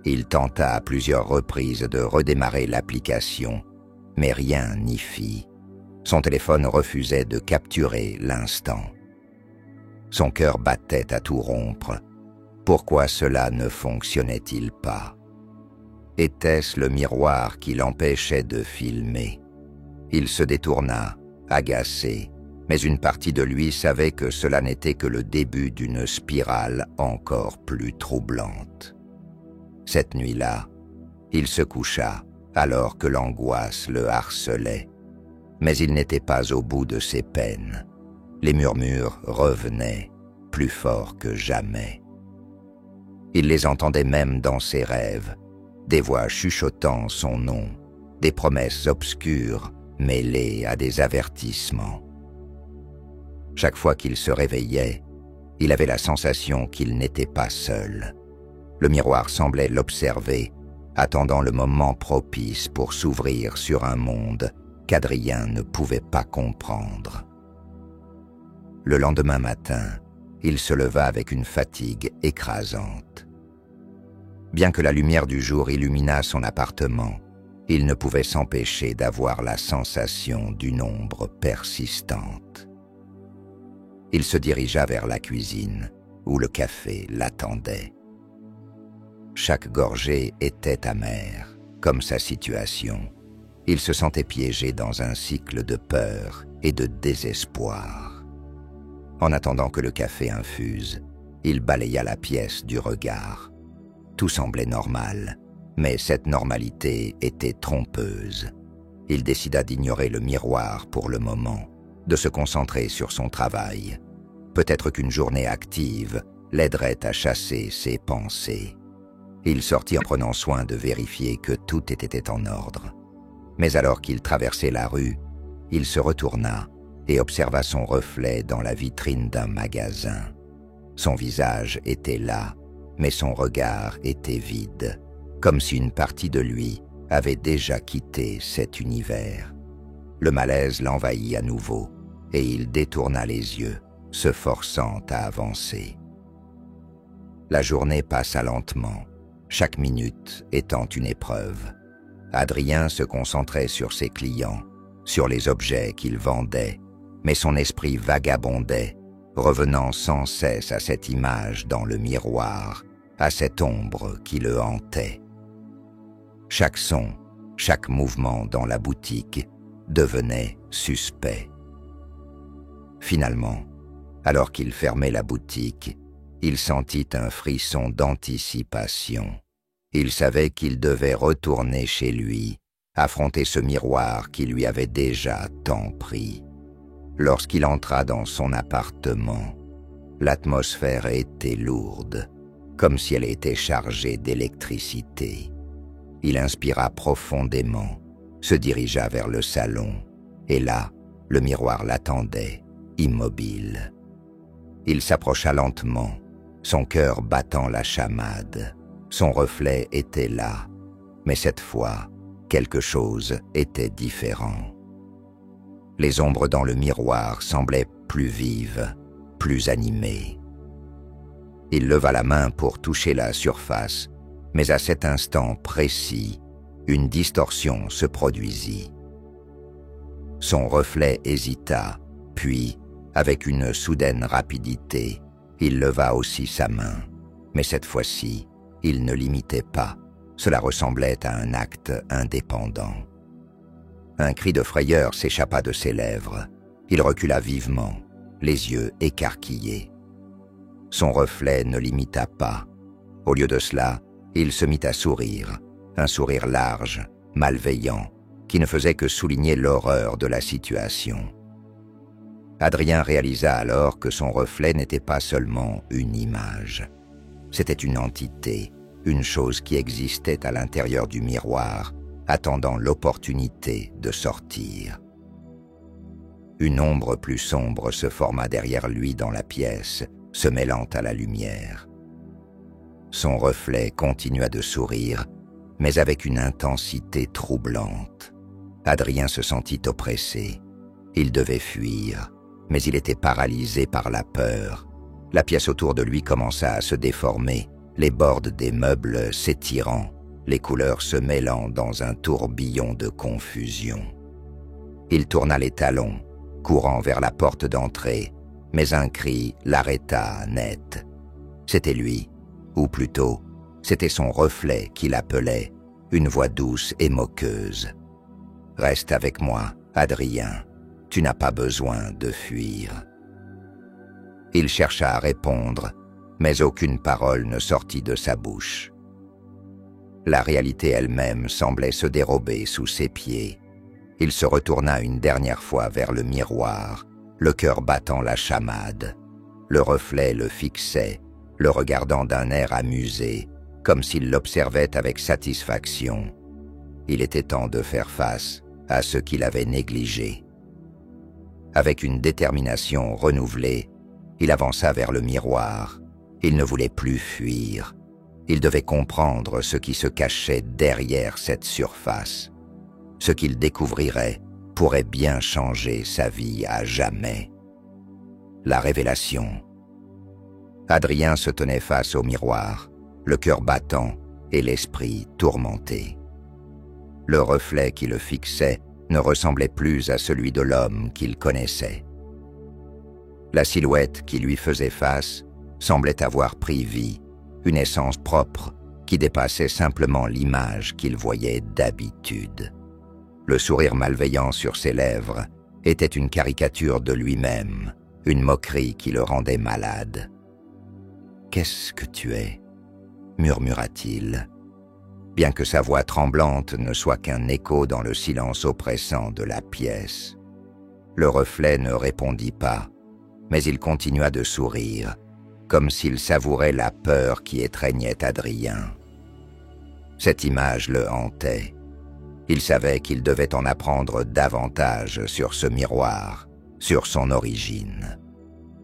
Il tenta à plusieurs reprises de redémarrer l'application, mais rien n'y fit. Son téléphone refusait de capturer l'instant. Son cœur battait à tout rompre. Pourquoi cela ne fonctionnait-il pas? Était-ce le miroir qui l'empêchait de filmer? Il se détourna, agacé, mais une partie de lui savait que cela n'était que le début d'une spirale encore plus troublante. Cette nuit-là, il se coucha alors que l'angoisse le harcelait. Mais il n'était pas au bout de ses peines. Les murmures revenaient, plus forts que jamais. Il les entendait même dans ses rêves, des voix chuchotant son nom, des promesses obscures mêlées à des avertissements. Chaque fois qu'il se réveillait, il avait la sensation qu'il n'était pas seul. Le miroir semblait l'observer, attendant le moment propice pour s'ouvrir sur un monde qu'Adrien ne pouvait pas comprendre. Le lendemain matin, il se leva avec une fatigue écrasante. Bien que la lumière du jour illuminât son appartement, il ne pouvait s'empêcher d'avoir la sensation d'une ombre persistante. Il se dirigea vers la cuisine, où le café l'attendait. Chaque gorgée était amère, comme sa situation. Il se sentait piégé dans un cycle de peur et de désespoir. En attendant que le café infuse, il balaya la pièce du regard. Tout semblait normal, mais cette normalité était trompeuse. Il décida d'ignorer le miroir pour le moment, de se concentrer sur son travail. Peut-être qu'une journée active l'aiderait à chasser ses pensées. Il sortit en prenant soin de vérifier que tout était en ordre. Mais alors qu'il traversait la rue, il se retourna et observa son reflet dans la vitrine d'un magasin. Son visage était là, mais son regard était vide, comme si une partie de lui avait déjà quitté cet univers. Le malaise l'envahit à nouveau, et il détourna les yeux, se forçant à avancer. La journée passa lentement, chaque minute étant une épreuve. Adrien se concentrait sur ses clients, sur les objets qu'il vendait, mais son esprit vagabondait, revenant sans cesse à cette image dans le miroir, à cette ombre qui le hantait. Chaque son, chaque mouvement dans la boutique devenait suspect. Finalement, alors qu'il fermait la boutique, il sentit un frisson d'anticipation. Il savait qu'il devait retourner chez lui, affronter ce miroir qui lui avait déjà tant pris. Lorsqu'il entra dans son appartement, l'atmosphère était lourde, comme si elle était chargée d'électricité. Il inspira profondément, se dirigea vers le salon, et là, le miroir l'attendait, immobile. Il s'approcha lentement, son cœur battant la chamade. Son reflet était là, mais cette fois, quelque chose était différent. Les ombres dans le miroir semblaient plus vives, plus animées. Il leva la main pour toucher la surface, mais à cet instant précis, une distorsion se produisit. Son reflet hésita, puis, avec une soudaine rapidité, il leva aussi sa main, mais cette fois-ci, il ne l'imitait pas, cela ressemblait à un acte indépendant. Un cri de frayeur s'échappa de ses lèvres. Il recula vivement, les yeux écarquillés. Son reflet ne l'imita pas. Au lieu de cela, il se mit à sourire, un sourire large, malveillant, qui ne faisait que souligner l'horreur de la situation. Adrien réalisa alors que son reflet n'était pas seulement une image. C'était une entité, une chose qui existait à l'intérieur du miroir, attendant l'opportunité de sortir. Une ombre plus sombre se forma derrière lui dans la pièce, se mêlant à la lumière. Son reflet continua de sourire, mais avec une intensité troublante. Adrien se sentit oppressé. Il devait fuir, mais il était paralysé par la peur. La pièce autour de lui commença à se déformer, les bords des meubles s'étirant, les couleurs se mêlant dans un tourbillon de confusion. Il tourna les talons, courant vers la porte d'entrée, mais un cri l'arrêta net. C'était lui, ou plutôt, c'était son reflet qui l'appelait, une voix douce et moqueuse. « Reste avec moi, Adrien, tu n'as pas besoin de fuir. » Il chercha à répondre, mais aucune parole ne sortit de sa bouche. La réalité elle-même semblait se dérober sous ses pieds. Il se retourna une dernière fois vers le miroir, le cœur battant la chamade. Le reflet le fixait, le regardant d'un air amusé, comme s'il l'observait avec satisfaction. Il était temps de faire face à ce qu'il avait négligé. Avec une détermination renouvelée, il avança vers le miroir. Il ne voulait plus fuir. Il devait comprendre ce qui se cachait derrière cette surface. Ce qu'il découvrirait pourrait bien changer sa vie à jamais. la révélation. Adrien se tenait face au miroir, le cœur battant et l'esprit tourmenté. Le reflet qui le fixait ne ressemblait plus à celui de l'homme qu'il connaissait. La silhouette qui lui faisait face semblait avoir pris vie, une essence propre qui dépassait simplement l'image qu'il voyait d'habitude. Le sourire malveillant sur ses lèvres était une caricature de lui-même, une moquerie qui le rendait malade. « Qu'est-ce que tu es ?» murmura-t-il, bien que sa voix tremblante ne soit qu'un écho dans le silence oppressant de la pièce. Le reflet ne répondit pas, mais il continua de sourire, comme s'il savourait la peur qui étreignait Adrien. Cette image le hantait. Il savait qu'il devait en apprendre davantage sur ce miroir, sur son origine.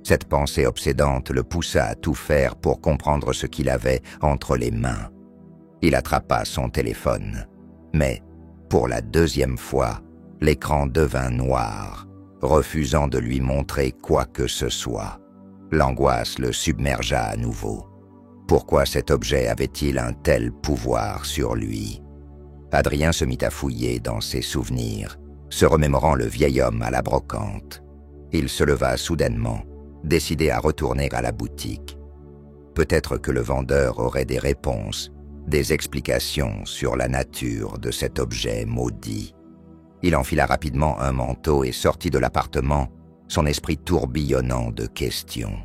Cette pensée obsédante le poussa à tout faire pour comprendre ce qu'il avait entre les mains. Il attrapa son téléphone, mais, pour la deuxième fois, l'écran devint noir, refusant de lui montrer quoi que ce soit. L'angoisse le submergea à nouveau. Pourquoi cet objet avait-il un tel pouvoir sur lui? Adrien se mit à fouiller dans ses souvenirs, se remémorant le vieil homme à la brocante. Il se leva soudainement, décidé à retourner à la boutique. Peut-être que le vendeur aurait des réponses, des explications sur la nature de cet objet maudit. Il enfila rapidement un manteau et sortit de l'appartement, son esprit tourbillonnant de questions.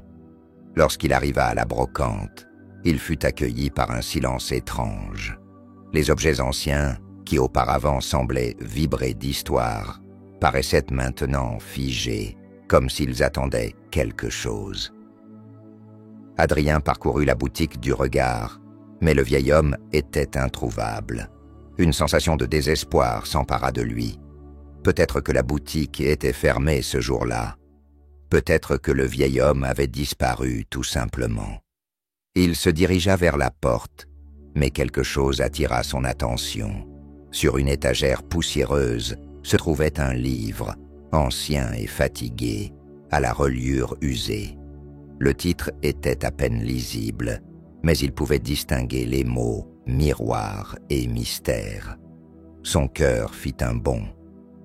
Lorsqu'il arriva à la brocante, il fut accueilli par un silence étrange. Les objets anciens, qui auparavant semblaient vibrer d'histoire, paraissaient maintenant figés, comme s'ils attendaient quelque chose. Adrien parcourut la boutique du regard, mais le vieil homme était introuvable. Une sensation de désespoir s'empara de lui. Peut-être que la boutique était fermée ce jour-là. Peut-être que le vieil homme avait disparu tout simplement. Il se dirigea vers la porte, mais quelque chose attira son attention. Sur une étagère poussiéreuse se trouvait un livre, ancien et fatigué, à la reliure usée. Le titre était à peine lisible, mais il pouvait distinguer les mots « miroir » et « mystère ». Son cœur fit un bond.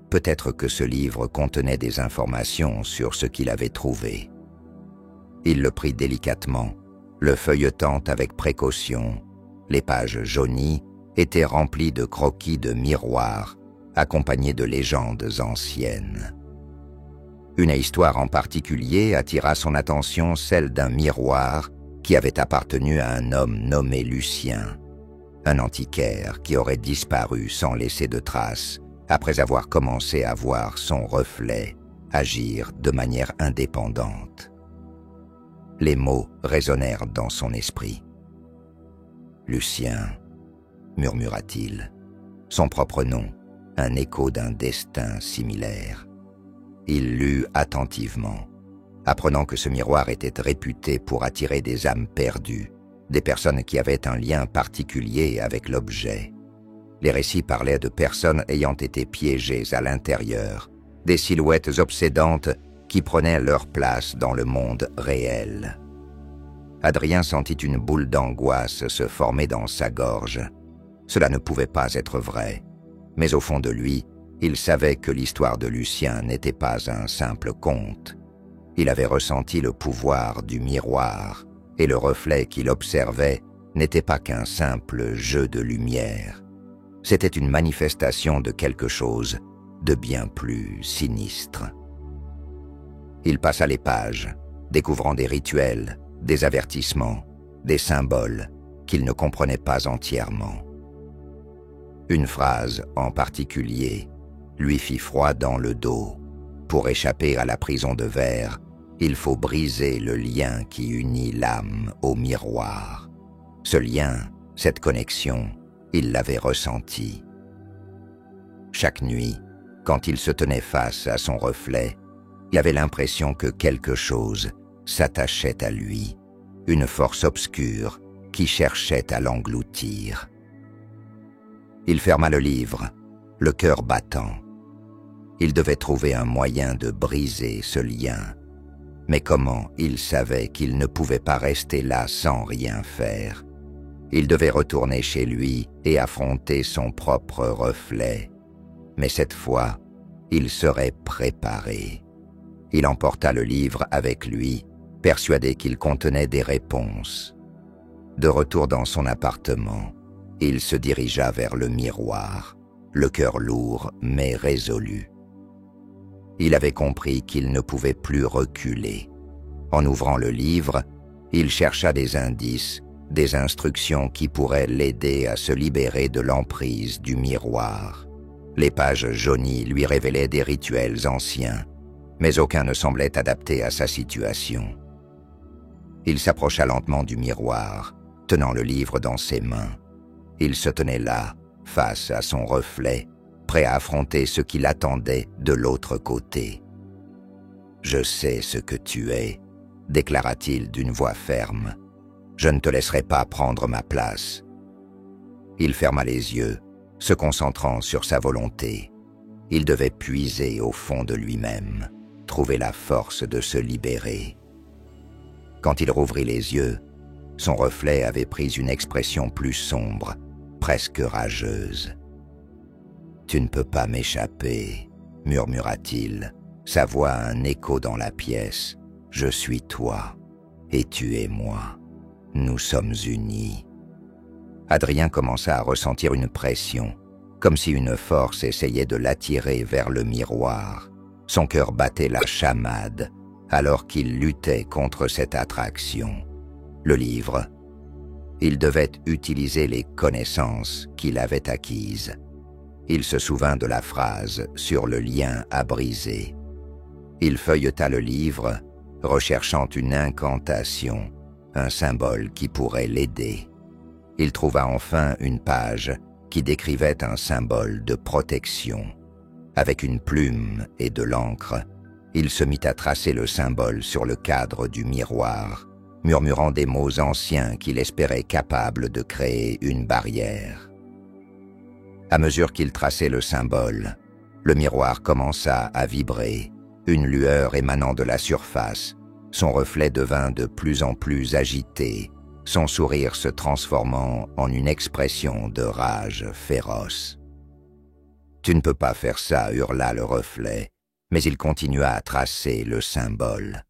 Peut-être que ce livre contenait des informations sur ce qu'il avait trouvé. Il le prit délicatement, le feuilletant avec précaution. Les pages jaunies étaient remplies de croquis de miroirs, accompagnés de légendes anciennes. Une histoire en particulier attira son attention, celle d'un miroir qui avait appartenu à un homme nommé Lucien, un antiquaire qui aurait disparu sans laisser de traces après avoir commencé à voir son reflet agir de manière indépendante. Les mots résonnèrent dans son esprit. « Lucien », murmura-t-il, son propre nom, un écho d'un destin similaire. Il lut attentivement, apprenant que ce miroir était réputé pour attirer des âmes perdues, des personnes qui avaient un lien particulier avec l'objet. Les récits parlaient de personnes ayant été piégées à l'intérieur, des silhouettes obsédantes qui prenaient leur place dans le monde réel. Adrien sentit une boule d'angoisse se former dans sa gorge. Cela ne pouvait pas être vrai, mais au fond de lui, il savait que l'histoire de Lucien n'était pas un simple conte. Il avait ressenti le pouvoir du miroir, et le reflet qu'il observait n'était pas qu'un simple jeu de lumière. C'était une manifestation de quelque chose de bien plus sinistre. Il passa les pages, découvrant des rituels, des avertissements, des symboles qu'il ne comprenait pas entièrement. Une phrase en particulier lui fit froid dans le dos. Pour échapper à la prison de verre, il faut briser le lien qui unit l'âme au miroir. Ce lien, cette connexion, il l'avait ressenti. Chaque nuit, quand il se tenait face à son reflet, il avait l'impression que quelque chose s'attachait à lui, une force obscure qui cherchait à l'engloutir. Il ferma le livre, le cœur battant. Il devait trouver un moyen de briser ce lien. Mais comment il savait qu'il ne pouvait pas rester là sans rien faire? Il devait retourner chez lui et affronter son propre reflet. Mais cette fois, il serait préparé. Il emporta le livre avec lui, persuadé qu'il contenait des réponses. De retour dans son appartement, il se dirigea vers le miroir, le cœur lourd mais résolu. Il avait compris qu'il ne pouvait plus reculer. En ouvrant le livre, il chercha des indices, des instructions qui pourraient l'aider à se libérer de l'emprise du miroir. Les pages jaunies lui révélaient des rituels anciens, mais aucun ne semblait adapté à sa situation. Il s'approcha lentement du miroir, tenant le livre dans ses mains. Il se tenait là, face à son reflet, prêt à affronter ce qui l'attendait de l'autre côté. « Je sais ce que tu es », déclara-t-il d'une voix ferme. « Je ne te laisserai pas prendre ma place. » Il ferma les yeux, se concentrant sur sa volonté. Il devait puiser au fond de lui-même, trouver la force de se libérer. Quand il rouvrit les yeux, son reflet avait pris une expression plus sombre, presque rageuse. « Tu ne peux pas m'échapper, » murmura-t-il, sa voix un écho dans la pièce. « Je suis toi, et tu es moi. Nous sommes unis. » Adrien commença à ressentir une pression, comme si une force essayait de l'attirer vers le miroir. Son cœur battait la chamade, alors qu'il luttait contre cette attraction. Le livre. Il devait utiliser les connaissances qu'il avait acquises. Il se souvint de la phrase sur le lien à briser. Il feuilleta le livre, recherchant une incantation, un symbole qui pourrait l'aider. Il trouva enfin une page qui décrivait un symbole de protection. Avec une plume et de l'encre, il se mit à tracer le symbole sur le cadre du miroir, murmurant des mots anciens qu'il espérait capables de créer une barrière. À mesure qu'il traçait le symbole, le miroir commença à vibrer, une lueur émanant de la surface. Son reflet devint de plus en plus agité, son sourire se transformant en une expression de rage féroce. « Tu ne peux pas faire ça » hurla le reflet, mais il continua à tracer le symbole.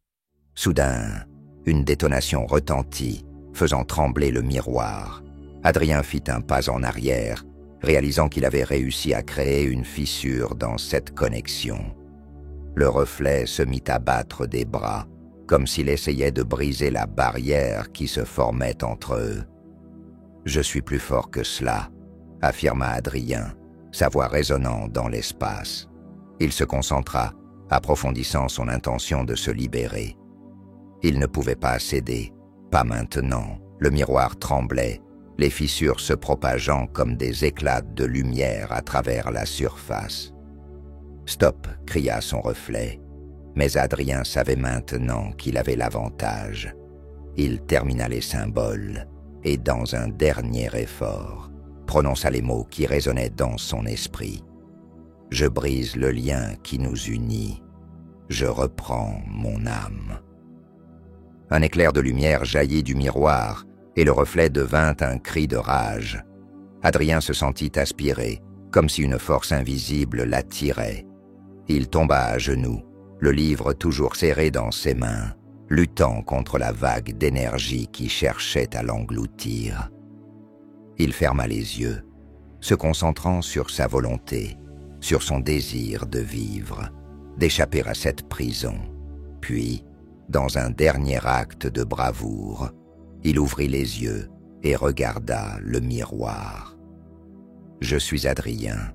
Soudain, une détonation retentit, faisant trembler le miroir. Adrien fit un pas en arrière, réalisant qu'il avait réussi à créer une fissure dans cette connexion. Le reflet se mit à battre des bras, comme s'il essayait de briser la barrière qui se formait entre eux. « Je suis plus fort que cela », affirma Adrien, sa voix résonnant dans l'espace. Il se concentra, approfondissant son intention de se libérer. Il ne pouvait pas céder, pas maintenant. Le miroir tremblait, les fissures se propageant comme des éclats de lumière à travers la surface. « Stop !» cria son reflet. Mais Adrien savait maintenant qu'il avait l'avantage. Il termina les symboles et, dans un dernier effort, prononça les mots qui résonnaient dans son esprit. « Je brise le lien qui nous unit. Je reprends mon âme. » Un éclair de lumière jaillit du miroir et le reflet devint un cri de rage. Adrien se sentit aspirer, comme si une force invisible l'attirait. Il tomba à genoux, le livre toujours serré dans ses mains, luttant contre la vague d'énergie qui cherchait à l'engloutir. Il ferma les yeux, se concentrant sur sa volonté, sur son désir de vivre, d'échapper à cette prison. Puis, dans un dernier acte de bravoure, il ouvrit les yeux et regarda le miroir. « Je suis Adrien,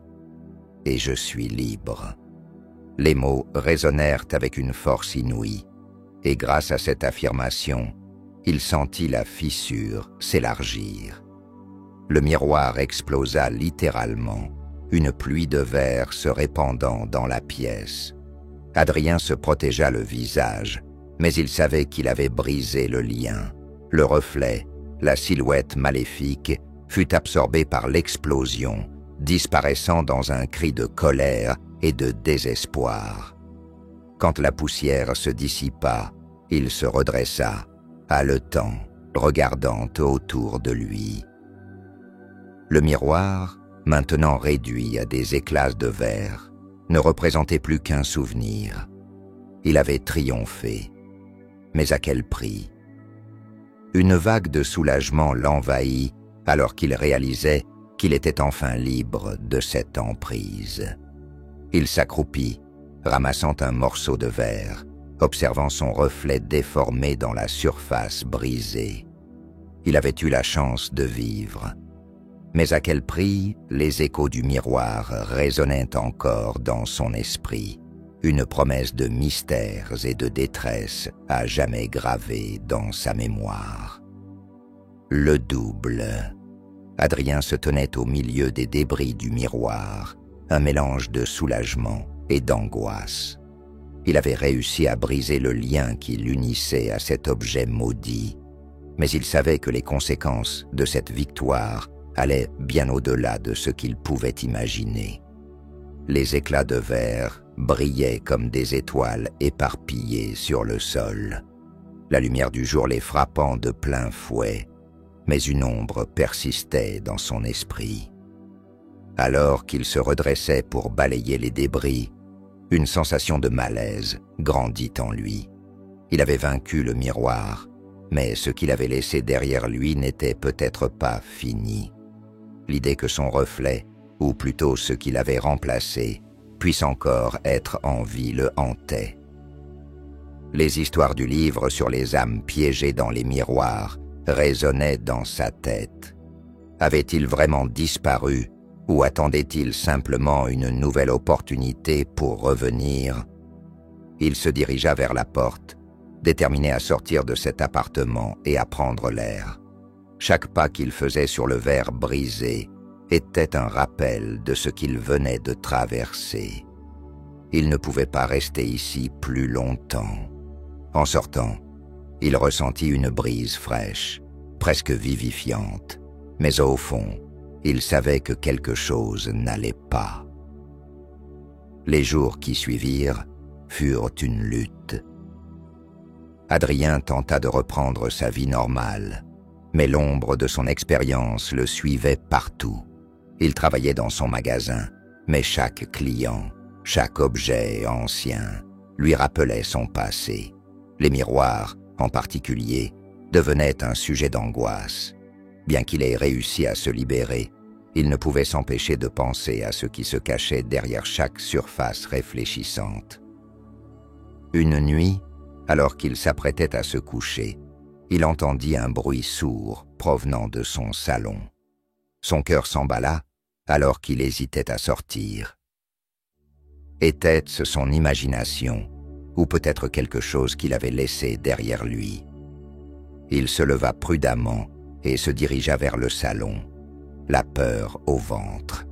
et je suis libre. » Les mots résonnèrent avec une force inouïe, et grâce à cette affirmation, il sentit la fissure s'élargir. Le miroir explosa littéralement, une pluie de verre se répandant dans la pièce. Adrien se protégea le visage, mais il savait qu'il avait brisé le lien. Le reflet, la silhouette maléfique, fut absorbé par l'explosion, disparaissant dans un cri de colère et de désespoir. Quand la poussière se dissipa, Il se redressa, haletant, regardant autour de lui. Le miroir, maintenant réduit à des éclats de verre, ne représentait plus qu'un souvenir. Il avait triomphé. Mais à quel prix? Une vague de soulagement l'envahit alors qu'il réalisait qu'il était enfin libre de cette emprise. Il s'accroupit, ramassant un morceau de verre, observant son reflet déformé dans la surface brisée. Il avait eu la chance de vivre. Mais à quel prix les échos du miroir résonnaient encore dans son esprit, une promesse de mystères et de détresse à jamais gravée dans sa mémoire. Le double. Adrien se tenait au milieu des débris du miroir, un mélange de soulagement et d'angoisse. Il avait réussi à briser le lien qui l'unissait à cet objet maudit, mais il savait que les conséquences de cette victoire allaient bien au-delà de ce qu'il pouvait imaginer. Les éclats de verre brillaient comme des étoiles éparpillées sur le sol, la lumière du jour les frappant de plein fouet, mais une ombre persistait dans son esprit. Alors qu'il se redressait pour balayer les débris, une sensation de malaise grandit en lui. Il avait vaincu le miroir, mais ce qu'il avait laissé derrière lui n'était peut-être pas fini. L'idée que son reflet, ou plutôt ce qu'il avait remplacé, puisse encore être en vie le hantait. Les histoires du livre sur les âmes piégées dans les miroirs résonnaient dans sa tête. Avait-il vraiment disparu ou attendait-il simplement une nouvelle opportunité pour revenir? Il se dirigea vers la porte, déterminé à sortir de cet appartement et à prendre l'air. Chaque pas qu'il faisait sur le verre brisé était un rappel de ce qu'il venait de traverser. Il ne pouvait pas rester ici plus longtemps. En sortant, il ressentit une brise fraîche, presque vivifiante, mais au fond, il savait que quelque chose n'allait pas. Les jours qui suivirent furent une lutte. Adrien tenta de reprendre sa vie normale, mais l'ombre de son expérience le suivait partout. Il travaillait dans son magasin, mais chaque client, chaque objet ancien, lui rappelait son passé. Les miroirs, en particulier, devenaient un sujet d'angoisse. Bien qu'il ait réussi à se libérer, il ne pouvait s'empêcher de penser à ce qui se cachait derrière chaque surface réfléchissante. Une nuit, alors qu'il s'apprêtait à se coucher, il entendit un bruit sourd provenant de son salon. Son cœur s'emballa alors qu'il hésitait à sortir. Était-ce son imagination, ou peut-être quelque chose qu'il avait laissé derrière lui? Il se leva prudemment et se dirigea vers le salon, la peur au ventre.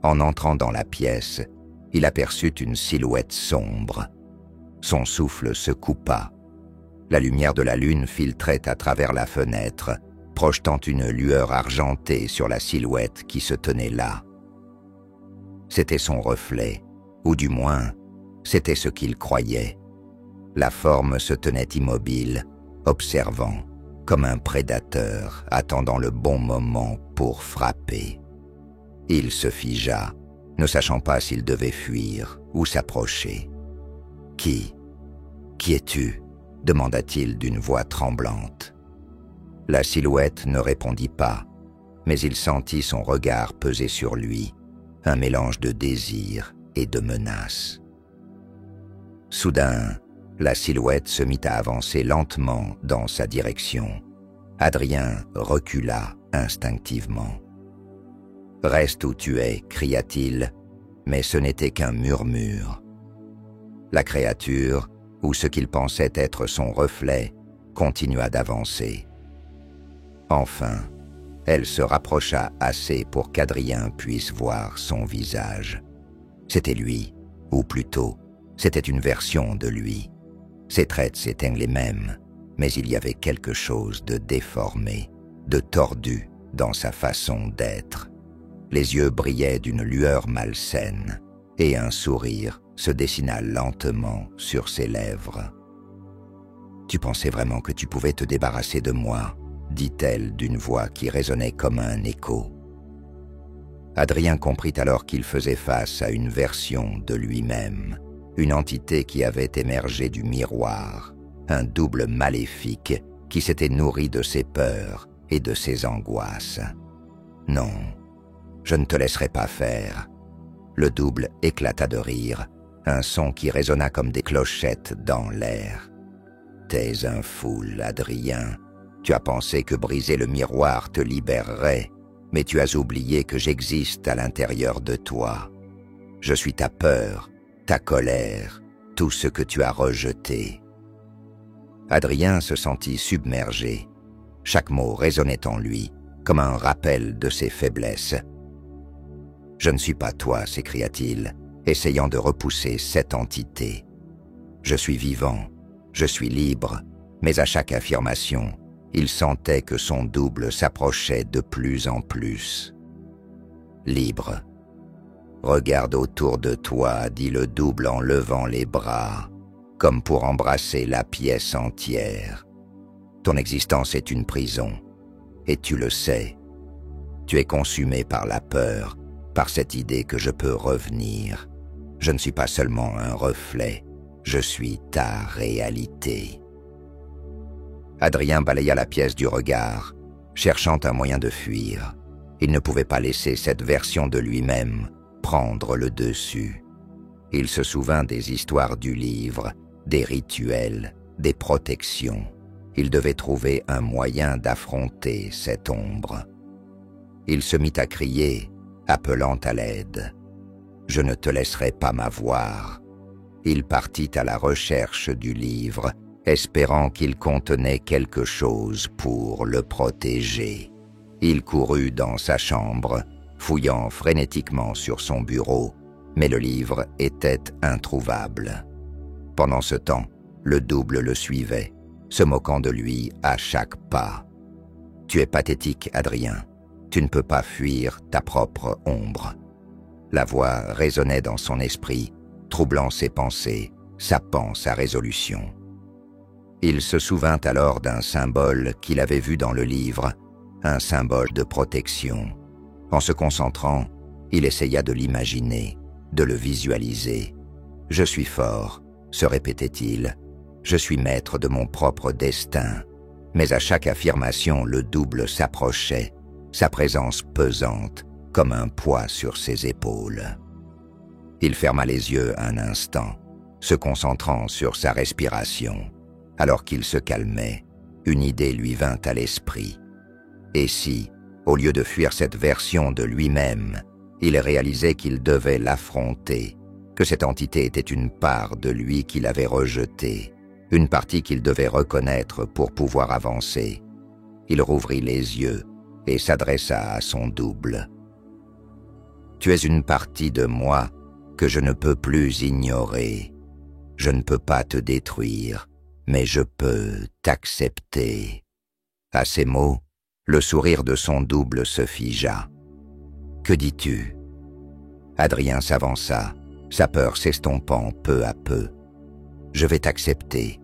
En entrant dans la pièce, il aperçut une silhouette sombre. Son souffle se coupa. La lumière de la lune filtrait à travers la fenêtre, projetant une lueur argentée sur la silhouette qui se tenait là. C'était son reflet, ou du moins, c'était ce qu'il croyait. La forme se tenait immobile, observant, comme un prédateur attendant le bon moment pour frapper. Il se figea, ne sachant pas s'il devait fuir ou s'approcher. « Qui es-tu » demanda-t-il d'une voix tremblante. La silhouette ne répondit pas, mais il sentit son regard peser sur lui, un mélange de désir et de menace. Soudain, la silhouette se mit à avancer lentement dans sa direction. Adrien recula instinctivement. « Reste où tu es » cria-t-il, mais ce n'était qu'un murmure. La créature, ou ce qu'il pensait être son reflet, continua d'avancer. Enfin, elle se rapprocha assez pour qu'Adrien puisse voir son visage. C'était lui, ou plutôt, c'était une version de lui. Ses traits étaient les mêmes, mais il y avait quelque chose de déformé, de tordu dans sa façon d'être. Les yeux brillaient d'une lueur malsaine, et un sourire se dessina lentement sur ses lèvres. Tu pensais vraiment que tu pouvais te débarrasser de moi, dit-elle d'une voix qui résonnait comme un écho. Adrien comprit alors qu'il faisait face à une version de lui-même, une entité qui avait émergé du miroir, un double maléfique qui s'était nourri de ses peurs et de ses angoisses. Non, je ne te laisserai pas faire. Le double éclata de rire, un son qui résonna comme des clochettes dans l'air. T'es un fou, Adrien. Tu as pensé que briser le miroir te libérerait, mais tu as oublié que j'existe à l'intérieur de toi. Je suis ta peur, ta colère, tout ce que tu as rejeté. Adrien se sentit submergé. Chaque mot résonnait en lui, comme un rappel de ses faiblesses. « Je ne suis pas toi », s'écria-t-il, essayant de repousser cette entité. « Je suis vivant, je suis libre, mais à chaque affirmation, il sentait que son double s'approchait de plus en plus. Libre. Regarde autour de toi, dit le double en levant les bras, comme pour embrasser la pièce entière. Ton existence est une prison, et tu le sais. Tu es consumé par la peur, par cette idée que je peux revenir. Je ne suis pas seulement un reflet, je suis ta réalité. » Adrien balaya la pièce du regard, cherchant un moyen de fuir. Il ne pouvait pas laisser cette version de lui-même prendre le dessus. Il se souvint des histoires du livre, des rituels, des protections. Il devait trouver un moyen d'affronter cette ombre. Il se mit à crier, appelant à l'aide. « Je ne te laisserai pas m'avoir. » Il partit à la recherche du livre, espérant qu'il contenait quelque chose pour le protéger. Il courut dans sa chambre, fouillant frénétiquement sur son bureau, mais le livre était introuvable. Pendant ce temps, le double le suivait, se moquant de lui à chaque pas. « Tu es pathétique, Adrien. Tu ne peux pas fuir ta propre ombre. » La voix résonnait dans son esprit, troublant ses pensées, sapant sa résolution. Il se souvint alors d'un symbole qu'il avait vu dans le livre, un symbole de protection. En se concentrant, il essaya de l'imaginer, de le visualiser. « Je suis fort », se répétait-il, « je suis maître de mon propre destin. » Mais à chaque affirmation, le double s'approchait, sa présence pesante, comme un poids sur ses épaules. Il ferma les yeux un instant, se concentrant sur sa respiration. Alors qu'il se calmait, une idée lui vint à l'esprit. Et si, au lieu de fuir cette version de lui-même, il réalisait qu'il devait l'affronter, que cette entité était une part de lui qu'il avait rejetée, une partie qu'il devait reconnaître pour pouvoir avancer. Il rouvrit les yeux et s'adressa à son double. « Tu es une partie de moi que je ne peux plus ignorer. Je ne peux pas te détruire, mais je peux t'accepter. » À ces mots, le sourire de son double se figea. « Que dis-tu » Adrien s'avança, sa peur s'estompant peu à peu. « Je vais t'accepter,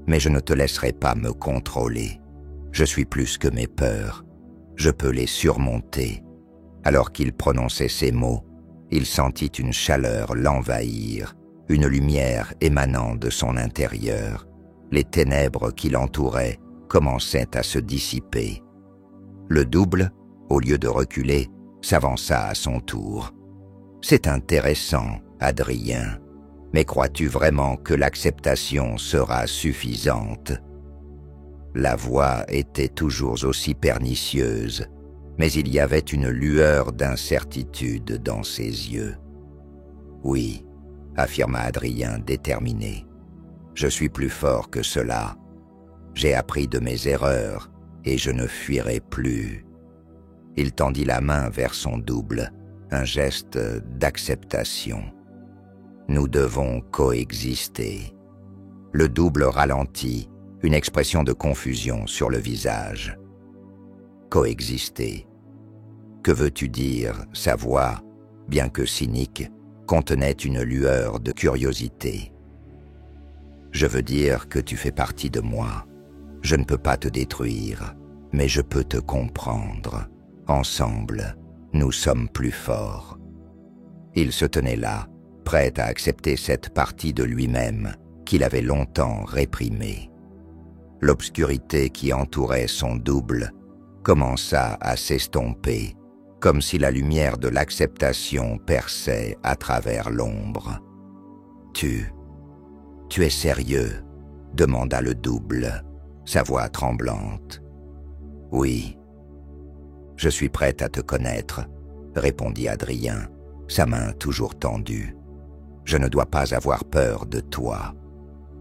mais je ne te laisserai pas me contrôler. Je suis plus que mes peurs. Je peux les surmonter. » Alors qu'il prononçait ces mots, il sentit une chaleur l'envahir, une lumière émanant de son intérieur. Les ténèbres qui l'entouraient commençaient à se dissiper. Le double, au lieu de reculer, s'avança à son tour. « C'est intéressant, Adrien, mais crois-tu vraiment que l'acceptation sera suffisante ?» La voix était toujours aussi pernicieuse, mais il y avait une lueur d'incertitude dans ses yeux. « Oui, » affirma Adrien déterminé. « Je suis plus fort que cela. J'ai appris de mes erreurs et je ne fuirai plus. » Il tendit la main vers son double, un geste d'acceptation. « Nous devons coexister. » Le double ralentit, une expression de confusion sur le visage. « Coexister. Que veux-tu dire ?» Sa voix, bien que cynique, contenait une lueur de curiosité. Je veux dire que tu fais partie de moi. Je ne peux pas te détruire, mais je peux te comprendre. Ensemble, nous sommes plus forts. » Il se tenait là, prêt à accepter cette partie de lui-même qu'il avait longtemps réprimée. L'obscurité qui entourait son double commença à s'estomper, comme si la lumière de l'acceptation perçait à travers l'ombre. « Tu es sérieux ?» demanda le double, sa voix tremblante. « Oui. »« Je suis prête à te connaître, » répondit Adrien, sa main toujours tendue. « Je ne dois pas avoir peur de toi.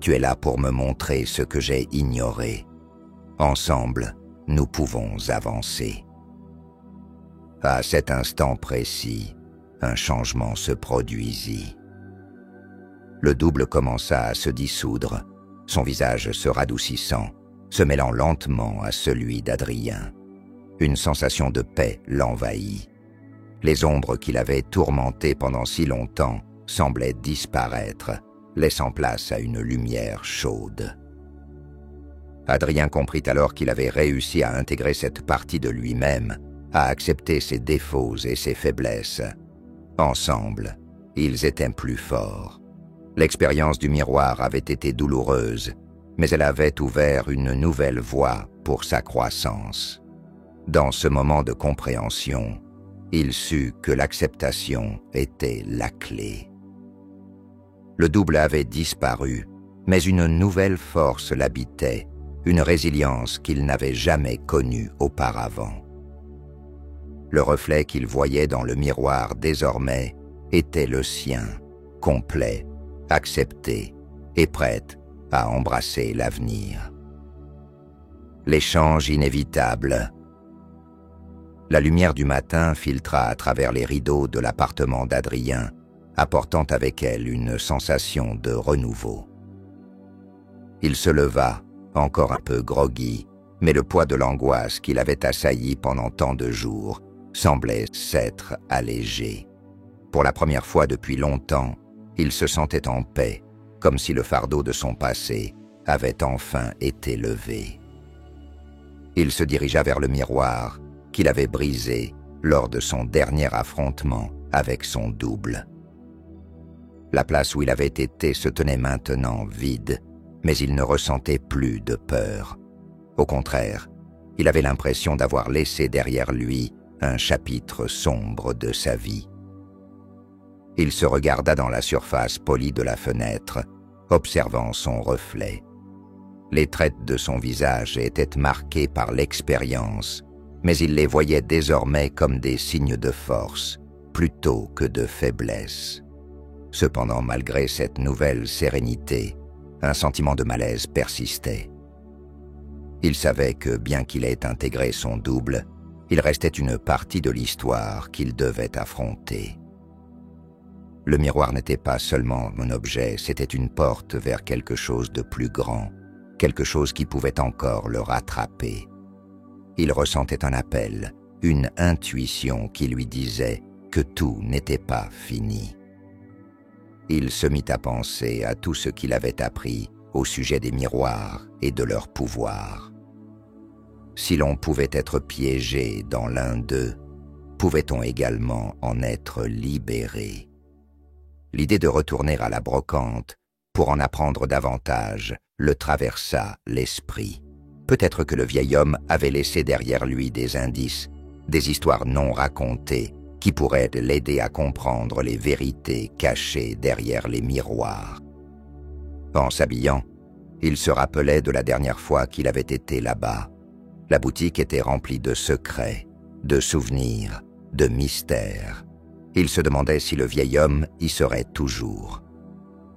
Tu es là pour me montrer ce que j'ai ignoré. Ensemble, nous pouvons avancer. » À cet instant précis, un changement se produisit. Le double commença à se dissoudre, son visage se radoucissant, se mêlant lentement à celui d'Adrien. Une sensation de paix l'envahit. Les ombres qui l'avaient tourmenté pendant si longtemps semblaient disparaître, laissant place à une lumière chaude. Adrien comprit alors qu'il avait réussi à intégrer cette partie de lui-même, à accepter ses défauts et ses faiblesses. Ensemble, ils étaient plus forts. L'expérience du miroir avait été douloureuse, mais elle avait ouvert une nouvelle voie pour sa croissance. Dans ce moment de compréhension, il sut que l'acceptation était la clé. Le double avait disparu, mais une nouvelle force l'habitait, une résilience qu'il n'avait jamais connue auparavant. Le reflet qu'il voyait dans le miroir désormais était le sien, complet, accepté et prêt à embrasser l'avenir. L'échange inévitable. La lumière du matin filtra à travers les rideaux de l'appartement d'Adrien, apportant avec elle une sensation de renouveau. Il se leva, encore un peu groggy, mais le poids de l'angoisse qui l'avait assailli pendant tant de jours semblait s'être allégé. Pour la première fois depuis longtemps, il se sentait en paix, comme si le fardeau de son passé avait enfin été levé. Il se dirigea vers le miroir qu'il avait brisé lors de son dernier affrontement avec son double. La place où il avait été se tenait maintenant vide, mais il ne ressentait plus de peur. Au contraire, il avait l'impression d'avoir laissé derrière lui un chapitre sombre de sa vie. Il se regarda dans la surface polie de la fenêtre, observant son reflet. Les traits de son visage étaient marqués par l'expérience, mais il les voyait désormais comme des signes de force, plutôt que de faiblesse. Cependant, malgré cette nouvelle sérénité, un sentiment de malaise persistait. Il savait que, bien qu'il ait intégré son double, il restait une partie de l'histoire qu'il devait affronter. Le miroir n'était pas seulement un objet, c'était une porte vers quelque chose de plus grand, quelque chose qui pouvait encore le rattraper. Il ressentait un appel, une intuition qui lui disait que tout n'était pas fini. Il se mit à penser à tout ce qu'il avait appris au sujet des miroirs et de leur pouvoir. Si l'on pouvait être piégé dans l'un d'eux, pouvait-on également en être libéré? L'idée de retourner à la brocante pour en apprendre davantage le traversa l'esprit. Peut-être que le vieil homme avait laissé derrière lui des indices, des histoires non racontées qui pourraient l'aider à comprendre les vérités cachées derrière les miroirs. En s'habillant, il se rappelait de la dernière fois qu'il avait été là-bas. La boutique était remplie de secrets, de souvenirs, de mystères. Il se demandait si le vieil homme y serait toujours.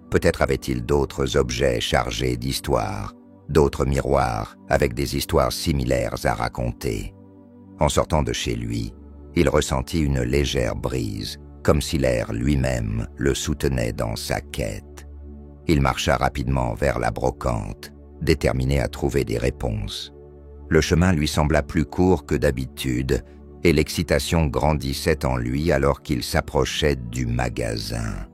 Peut-être avait-il d'autres objets chargés d'histoires, d'autres miroirs avec des histoires similaires à raconter. En sortant de chez lui, il ressentit une légère brise, comme si l'air lui-même le soutenait dans sa quête. Il marcha rapidement vers la brocante, déterminé à trouver des réponses. Le chemin lui sembla plus court que d'habitude, et l'excitation grandissait en lui alors qu'il s'approchait du magasin.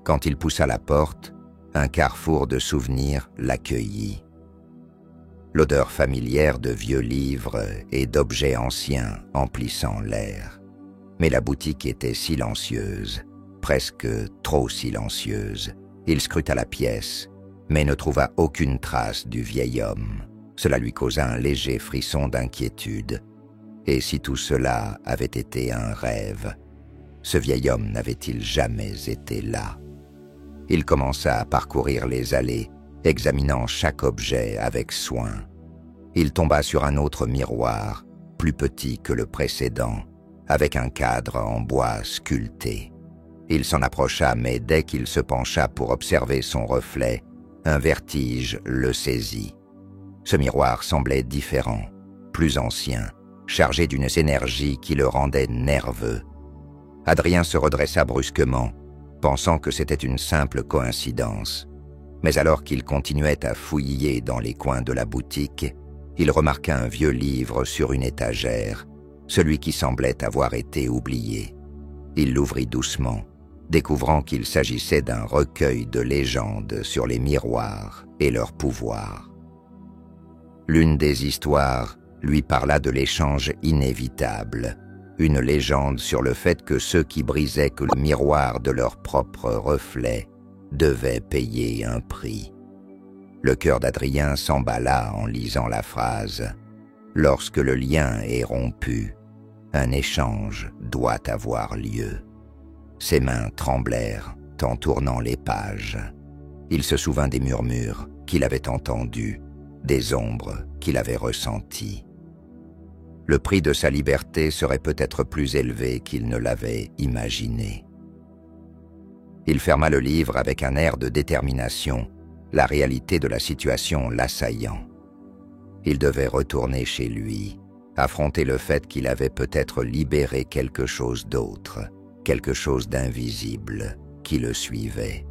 Quand il poussa la porte, Un carrefour de souvenirs l'accueillit. L'odeur familière de vieux livres et d'objets anciens emplissant l'air. Mais la boutique était silencieuse, presque trop silencieuse. Il scruta la pièce, mais ne trouva aucune trace du vieil homme. Cela lui causa un léger frisson d'inquiétude. Et si tout cela avait été un rêve, ce vieil homme n'avait-il jamais été là? Il commença à parcourir les allées, examinant chaque objet avec soin. Il tomba sur un autre miroir, plus petit que le précédent, avec un cadre en bois sculpté. Il s'en approcha, mais dès qu'il se pencha pour observer son reflet, un vertige le saisit. Ce miroir semblait différent, plus ancien, chargé d'une énergie qui le rendait nerveux. Adrien se redressa brusquement, pensant que c'était une simple coïncidence. Mais alors qu'il continuait à fouiller dans les coins de la boutique, il remarqua un vieux livre sur une étagère, celui qui semblait avoir été oublié. Il l'ouvrit doucement, découvrant qu'il s'agissait d'un recueil de légendes sur les miroirs et leur pouvoir. L'une des histoires lui parla de l'échange inévitable, une légende sur le fait que ceux qui brisaient que le miroir de leur propre reflet devaient payer un prix. Le cœur d'Adrien s'emballa en lisant la phrase « Lorsque le lien est rompu, un échange doit avoir lieu ». Ses mains tremblèrent en tournant les pages. Il se souvint des murmures qu'il avait entendus, des ombres qu'il avait ressenties. Le prix de sa liberté serait peut-être plus élevé qu'il ne l'avait imaginé. Il ferma le livre avec un air de détermination, la réalité de la situation l'assaillant. Il devait retourner chez lui, affronter le fait qu'il avait peut-être libéré quelque chose d'autre, quelque chose d'invisible qui le suivait.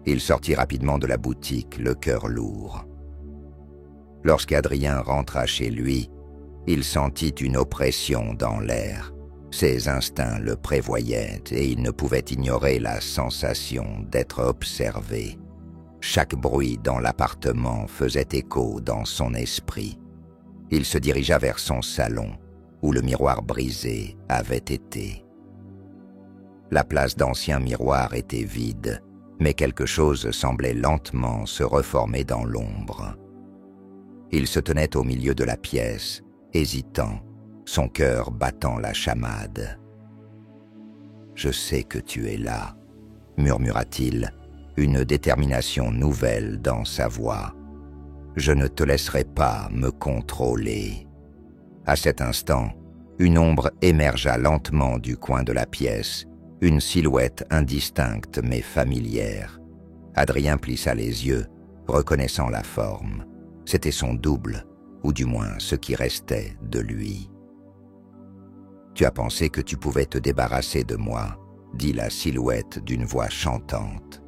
Il sortit rapidement de la boutique, le cœur lourd. Lorsqu'Adrien rentra chez lui, il sentit une oppression dans l'air. Ses instincts le prévoyaient et il ne pouvait ignorer la sensation d'être observé. Chaque bruit dans l'appartement faisait écho dans son esprit. Il se dirigea vers son salon, où le miroir brisé avait été. La place d'ancien miroir était vide, mais quelque chose semblait lentement se reformer dans l'ombre. Il se tenait au milieu de la pièce, hésitant, son cœur battant la chamade. « Je sais que tu es là », murmura-t-il, une détermination nouvelle dans sa voix. « Je ne te laisserai pas me contrôler. » À cet instant, une ombre émergea lentement du coin de la pièce, une silhouette indistincte mais familière. Adrien plissa les yeux, reconnaissant la forme. C'était son double, ou du moins ce qui restait de lui. « Tu as pensé que tu pouvais te débarrasser de moi », dit la silhouette d'une voix chantante.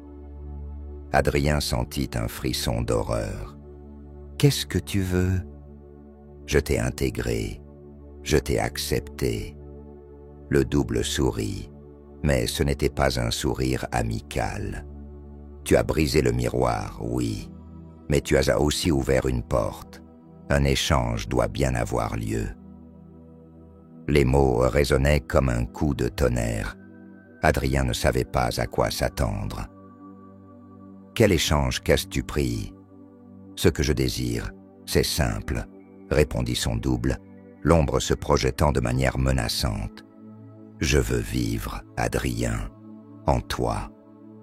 Adrien sentit un frisson d'horreur. « Qu'est-ce que tu veux ?»« Je t'ai intégré, je t'ai accepté. » Le double sourit, mais ce n'était pas un sourire amical. « Tu as brisé le miroir, oui, mais tu as aussi ouvert une porte. Un échange doit bien avoir lieu. » Les mots résonnaient comme un coup de tonnerre. Adrien ne savait pas à quoi s'attendre. « Quel échange qu'as-tu pris ?»« Ce que je désire, c'est simple, » répondit son double, l'ombre se projetant de manière menaçante. « Je veux vivre, Adrien, en toi.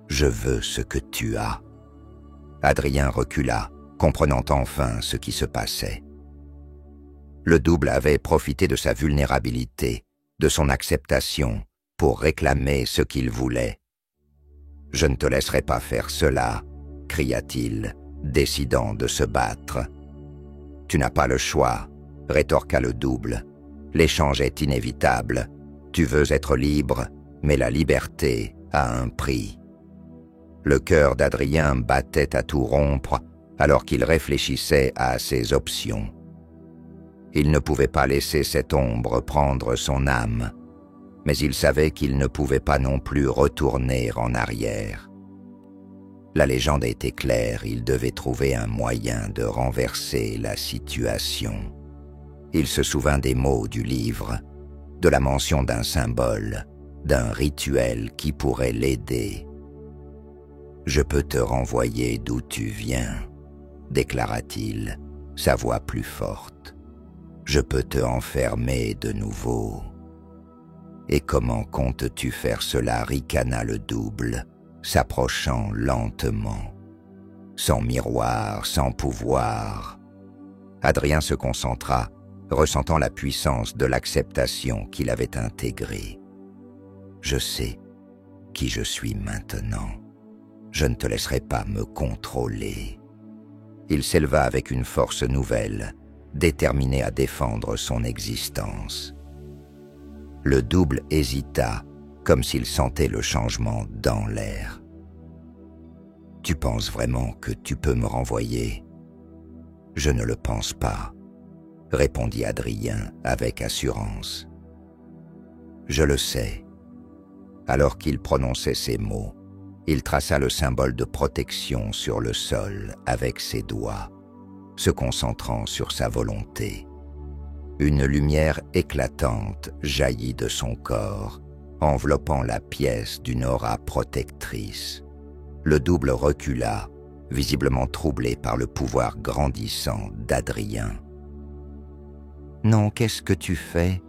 Je veux ce que tu as. » Adrien recula, comprenant enfin ce qui se passait. Le double avait profité de sa vulnérabilité, de son acceptation, pour réclamer ce qu'il voulait. « Je ne te laisserai pas faire cela, » cria-t-il, décidant de se battre. « Tu n'as pas le choix, » rétorqua le double. « L'échange est inévitable. Tu veux être libre, mais la liberté a un prix. » Le cœur d'Adrien battait à tout rompre alors qu'il réfléchissait à ses options. Il ne pouvait pas laisser cette ombre prendre son âme, mais il savait qu'il ne pouvait pas non plus retourner en arrière. La légende était claire, il devait trouver un moyen de renverser la situation. Il se souvint des mots du livre, de la mention d'un symbole, d'un rituel qui pourrait l'aider. « Je peux te renvoyer d'où tu viens », déclara-t-il, sa voix plus forte. « Je peux te enfermer de nouveau. » « Et comment comptes-tu faire cela » ricana le double, s'approchant lentement. Sans miroir, sans pouvoir. Adrien se concentra, ressentant la puissance de l'acceptation qu'il avait intégrée. « Je sais qui je suis maintenant. Je ne te laisserai pas me contrôler. » Il s'éleva avec une force nouvelle, déterminé à défendre son existence. Le double hésita, comme s'il sentait le changement dans l'air. « Tu penses vraiment que tu peux me renvoyer ?»« Je ne le pense pas, » répondit Adrien avec assurance. « Je le sais. » Alors qu'il prononçait ces mots, il traça le symbole de protection sur le sol avec ses doigts, se concentrant sur sa volonté. Une lumière éclatante jaillit de son corps, enveloppant la pièce d'une aura protectrice. Le double recula, visiblement troublé par le pouvoir grandissant d'Adrien. « Non, qu'est-ce que tu fais ?»«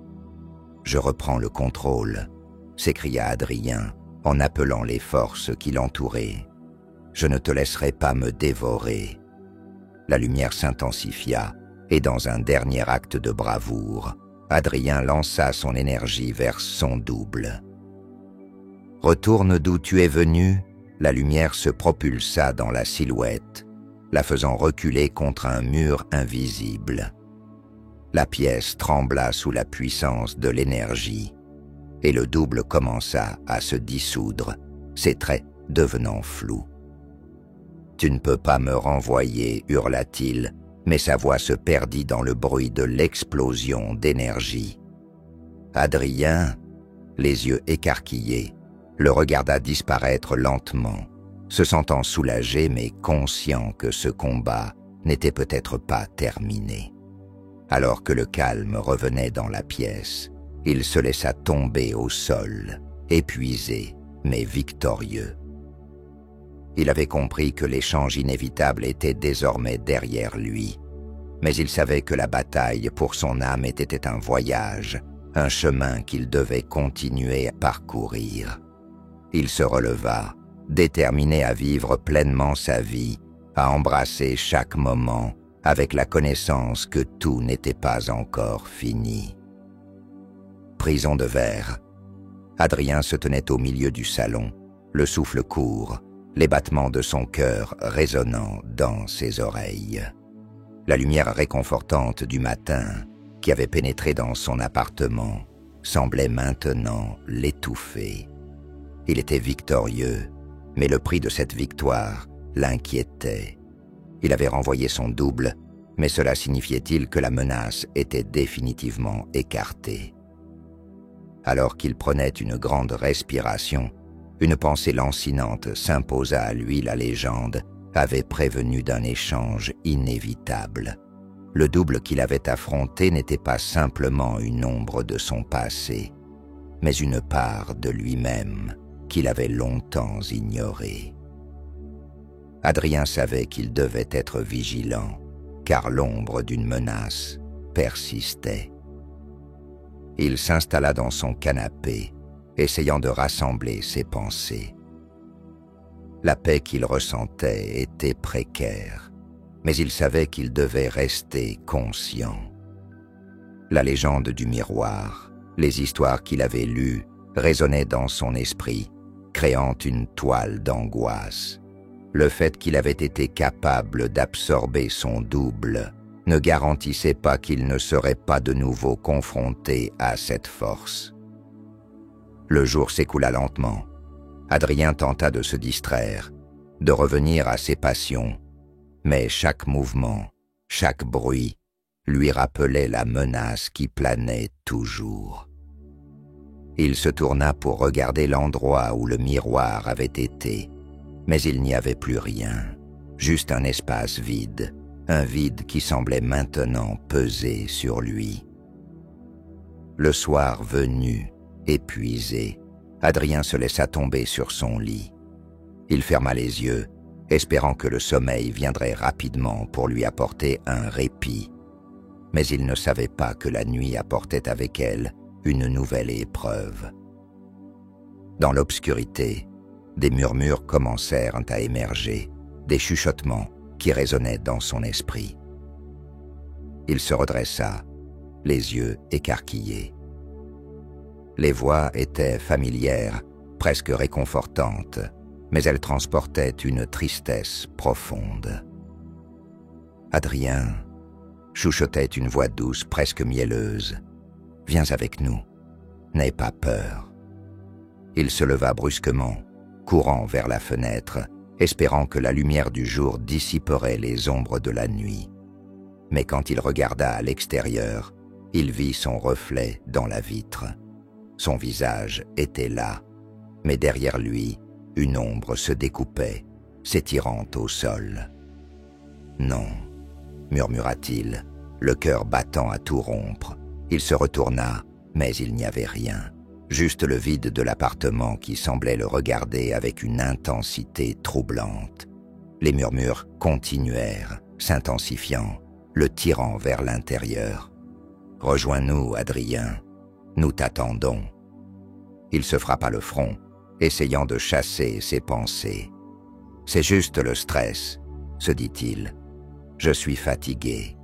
Je reprends le contrôle », s'écria Adrien en appelant les forces qui l'entouraient. « Je ne te laisserai pas me dévorer. » La lumière s'intensifia, et dans un dernier acte de bravoure, Adrien lança son énergie vers son double. « Retourne d'où tu es venu », la lumière se propulsa dans la silhouette, la faisant reculer contre un mur invisible. La pièce trembla sous la puissance de l'énergie, et le double commença à se dissoudre, ses traits devenant flous. « Tu ne peux pas me renvoyer » hurla-t-il, mais sa voix se perdit dans le bruit de l'explosion d'énergie. Adrien, les yeux écarquillés, le regarda disparaître lentement, se sentant soulagé mais conscient que ce combat n'était peut-être pas terminé. Alors que le calme revenait dans la pièce, il se laissa tomber au sol, épuisé mais victorieux. Il avait compris que l'échange inévitable était désormais derrière lui, mais il savait que la bataille pour son âme était un voyage, un chemin qu'il devait continuer à parcourir. Il se releva, déterminé à vivre pleinement sa vie, à embrasser chaque moment, avec la connaissance que tout n'était pas encore fini. Prison de verre. Adrien se tenait au milieu du salon, le souffle court, les battements de son cœur résonnant dans ses oreilles. La lumière réconfortante du matin, qui avait pénétré dans son appartement, semblait maintenant l'étouffer. Il était victorieux, mais le prix de cette victoire l'inquiétait. Il avait renvoyé son double, mais cela signifiait-il que la menace était définitivement écartée? Alors qu'il prenait une grande respiration, une pensée lancinante s'imposa à lui. La légende avait prévenu d'un échange inévitable. Le double qu'il avait affronté n'était pas simplement une ombre de son passé, mais une part de lui-même qu'il avait longtemps ignorée. Adrien savait qu'il devait être vigilant, car l'ombre d'une menace persistait. Il s'installa dans son canapé, essayant de rassembler ses pensées. La paix qu'il ressentait était précaire, mais il savait qu'il devait rester conscient. La légende du miroir, les histoires qu'il avait lues, résonnaient dans son esprit, créant une toile d'angoisse. Le fait qu'il avait été capable d'absorber son double ne garantissait pas qu'il ne serait pas de nouveau confronté à cette force. Le jour s'écoula lentement. Adrien tenta de se distraire, de revenir à ses passions, mais chaque mouvement, chaque bruit lui rappelait la menace qui planait toujours. Il se tourna pour regarder l'endroit où le miroir avait été, Mais il n'y avait plus rien, juste un espace vide, un vide qui semblait maintenant peser sur lui. Le soir venu, épuisé, Adrien se laissa tomber sur son lit. Il ferma les yeux, espérant que le sommeil viendrait rapidement pour lui apporter un répit. Mais il ne savait pas que la nuit apportait avec elle une nouvelle épreuve. Dans l'obscurité, des murmures commencèrent à émerger, des chuchotements qui résonnaient dans son esprit. Il se redressa, les yeux écarquillés. Les voix étaient familières, presque réconfortantes, mais elles transportaient une tristesse profonde. « Adrien », chuchotait une voix douce, presque mielleuse, « viens avec nous, n'aie pas peur. » Il se leva brusquement, courant vers la fenêtre, espérant que la lumière du jour dissiperait les ombres de la nuit. Mais quand il regarda à l'extérieur, il vit son reflet dans la vitre. Son visage était là, mais derrière lui, une ombre se découpait, s'étirant au sol. « Non », murmura-t-il, le cœur battant à tout rompre. Il se retourna, mais il n'y avait rien, juste le vide de l'appartement qui semblait le regarder avec une intensité troublante. Les murmures continuèrent, s'intensifiant, le tirant vers l'intérieur. « Rejoins-nous, Adrien, nous t'attendons. » Il se frappa le front, essayant de chasser ses pensées. « C'est juste le stress, » se dit-il. « Je suis fatigué. »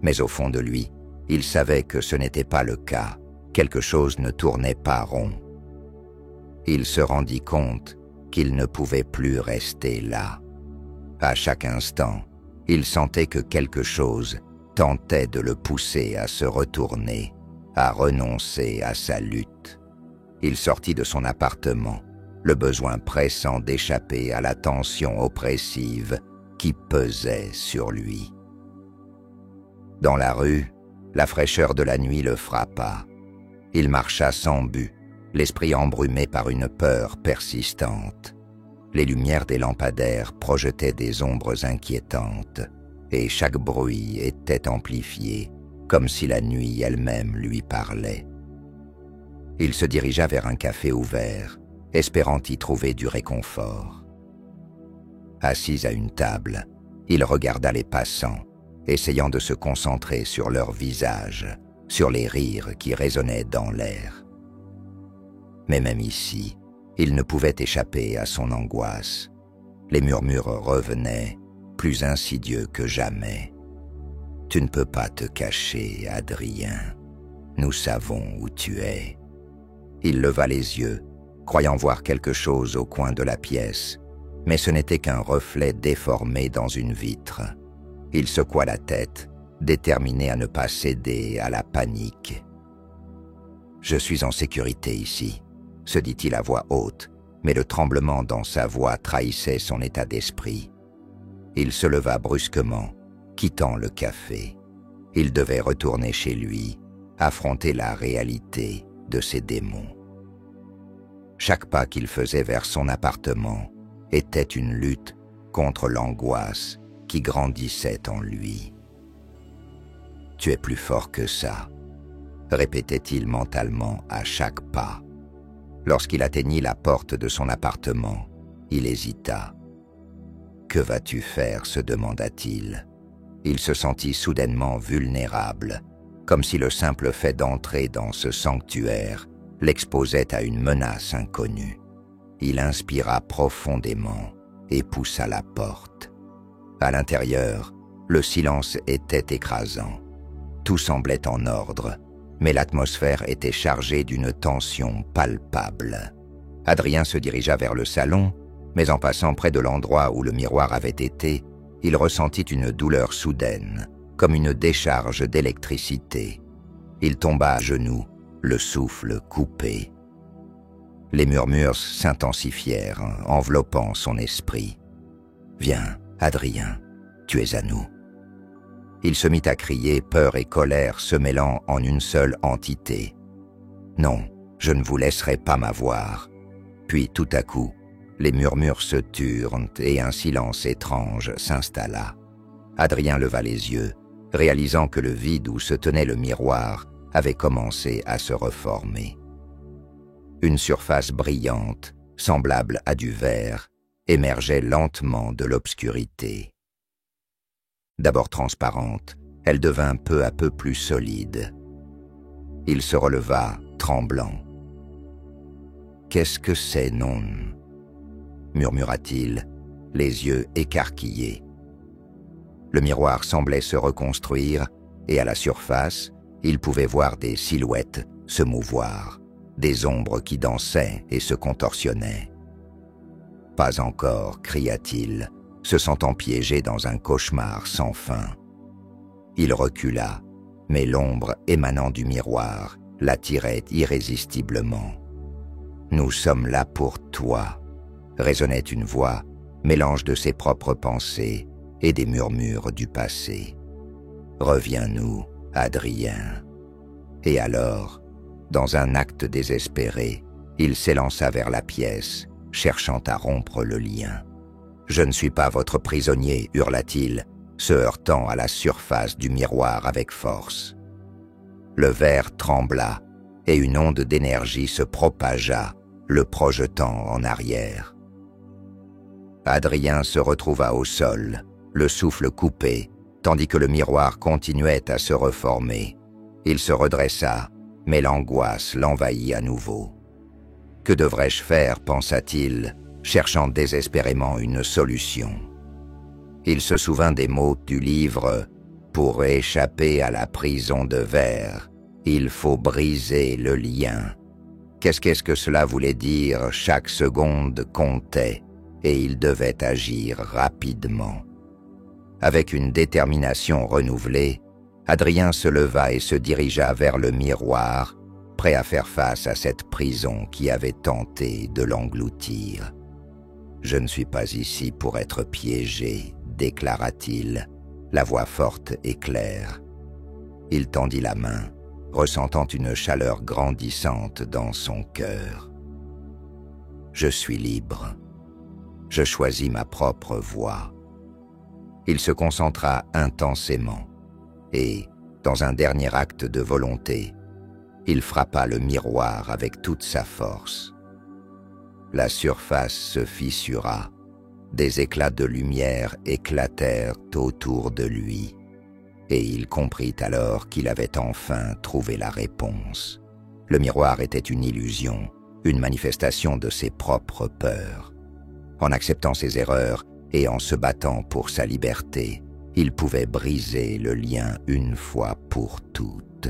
Mais au fond de lui, il savait que ce n'était pas le cas. Quelque chose ne tournait pas rond. Il se rendit compte qu'il ne pouvait plus rester là. À chaque instant, il sentait que quelque chose tentait de le pousser à se retourner, à renoncer à sa lutte. Il sortit de son appartement, le besoin pressant d'échapper à la tension oppressive qui pesait sur lui. Dans la rue, la fraîcheur de la nuit le frappa. Il marcha sans but, l'esprit embrumé par une peur persistante. Les lumières des lampadaires projetaient des ombres inquiétantes, et chaque bruit était amplifié, comme si la nuit elle-même lui parlait. Il se dirigea vers un café ouvert, espérant y trouver du réconfort. Assis à une table, il regarda les passants, essayant de se concentrer sur leurs visages, sur les rires qui résonnaient dans l'air. Mais même ici, il ne pouvait échapper à son angoisse. Les murmures revenaient, plus insidieux que jamais. « Tu ne peux pas te cacher, Adrien. Nous savons où tu es. » Il leva les yeux, croyant voir quelque chose au coin de la pièce, mais ce n'était qu'un reflet déformé dans une vitre. Il secoua la tête, déterminé à ne pas céder à la panique. « Je suis en sécurité ici », se dit-il à voix haute, mais le tremblement dans sa voix trahissait son état d'esprit. Il se leva brusquement, quittant le café. Il devait retourner chez lui, affronter la réalité de ses démons. Chaque pas qu'il faisait vers son appartement était une lutte contre l'angoisse qui grandissait en lui. « Tu es plus fort que ça », répétait-il mentalement à chaque pas. Lorsqu'il atteignit la porte de son appartement, il hésita. « Que vas-tu faire ?» se demanda-t-il. Il se sentit soudainement vulnérable, comme si le simple fait d'entrer dans ce sanctuaire l'exposait à une menace inconnue. Il inspira profondément et poussa la porte. À l'intérieur, le silence était écrasant. Tout semblait en ordre, mais l'atmosphère était chargée d'une tension palpable. Adrien se dirigea vers le salon, mais en passant près de l'endroit où le miroir avait été, il ressentit une douleur soudaine, comme une décharge d'électricité. Il tomba à genoux, le souffle coupé. Les murmures s'intensifièrent, enveloppant son esprit. « Viens, Adrien, tu es à nous. » Il se mit à crier, peur et colère se mêlant en une seule entité. « Non, je ne vous laisserai pas m'avoir. » Puis tout à coup, Les murmures se turent et un silence étrange s'installa. Adrien leva les yeux, réalisant que le vide où se tenait le miroir avait commencé à se reformer. Une surface brillante, semblable à du verre, émergeait lentement de l'obscurité. D'abord transparente, elle devint peu à peu plus solide. Il se releva, tremblant. « Qu'est-ce que c'est, non ?» murmura-t-il, les yeux écarquillés. Le miroir semblait se reconstruire, et à la surface, il pouvait voir des silhouettes se mouvoir, des ombres qui dansaient et se contorsionnaient. « Pas encore » cria-t-il, se sentant piégé dans un cauchemar sans fin. Il recula, mais l'ombre émanant du miroir l'attirait irrésistiblement. « Nous sommes là pour toi » résonnait une voix, mélange de ses propres pensées et des murmures du passé. « Reviens-nous, Adrien. » Et alors, dans un acte désespéré, il s'élança vers la pièce, cherchant à rompre le lien. « Je ne suis pas votre prisonnier » hurla-t-il, se heurtant à la surface du miroir avec force. Le verre trembla et une onde d'énergie se propagea, le projetant en arrière. Adrien se retrouva au sol, le souffle coupé, tandis que le miroir continuait à se reformer. Il se redressa, mais l'angoisse l'envahit à nouveau. « Que devrais-je faire ?» pensa-t-il, cherchant désespérément une solution. Il se souvint des mots du livre « Pour échapper à la prison de verre, il faut briser le lien ». Qu'est-ce que cela voulait dire? Chaque seconde comptait, et il devait agir rapidement. Avec une détermination renouvelée, Adrien se leva et se dirigea vers le miroir, prêt à faire face à cette prison qui avait tenté de l'engloutir. « Je ne suis pas ici pour être piégé », déclara-t-il, la voix forte et claire. Il tendit la main, ressentant une chaleur grandissante dans son cœur. « Je suis libre. Je choisis ma propre voie. » Il se concentra intensément et, dans un dernier acte de volonté, il frappa le miroir avec toute sa force. La surface se fissura, des éclats de lumière éclatèrent autour de lui, et il comprit alors qu'il avait enfin trouvé la réponse. Le miroir était une illusion, une manifestation de ses propres peurs. En acceptant ses erreurs et en se battant pour sa liberté, il pouvait briser le lien une fois pour toutes.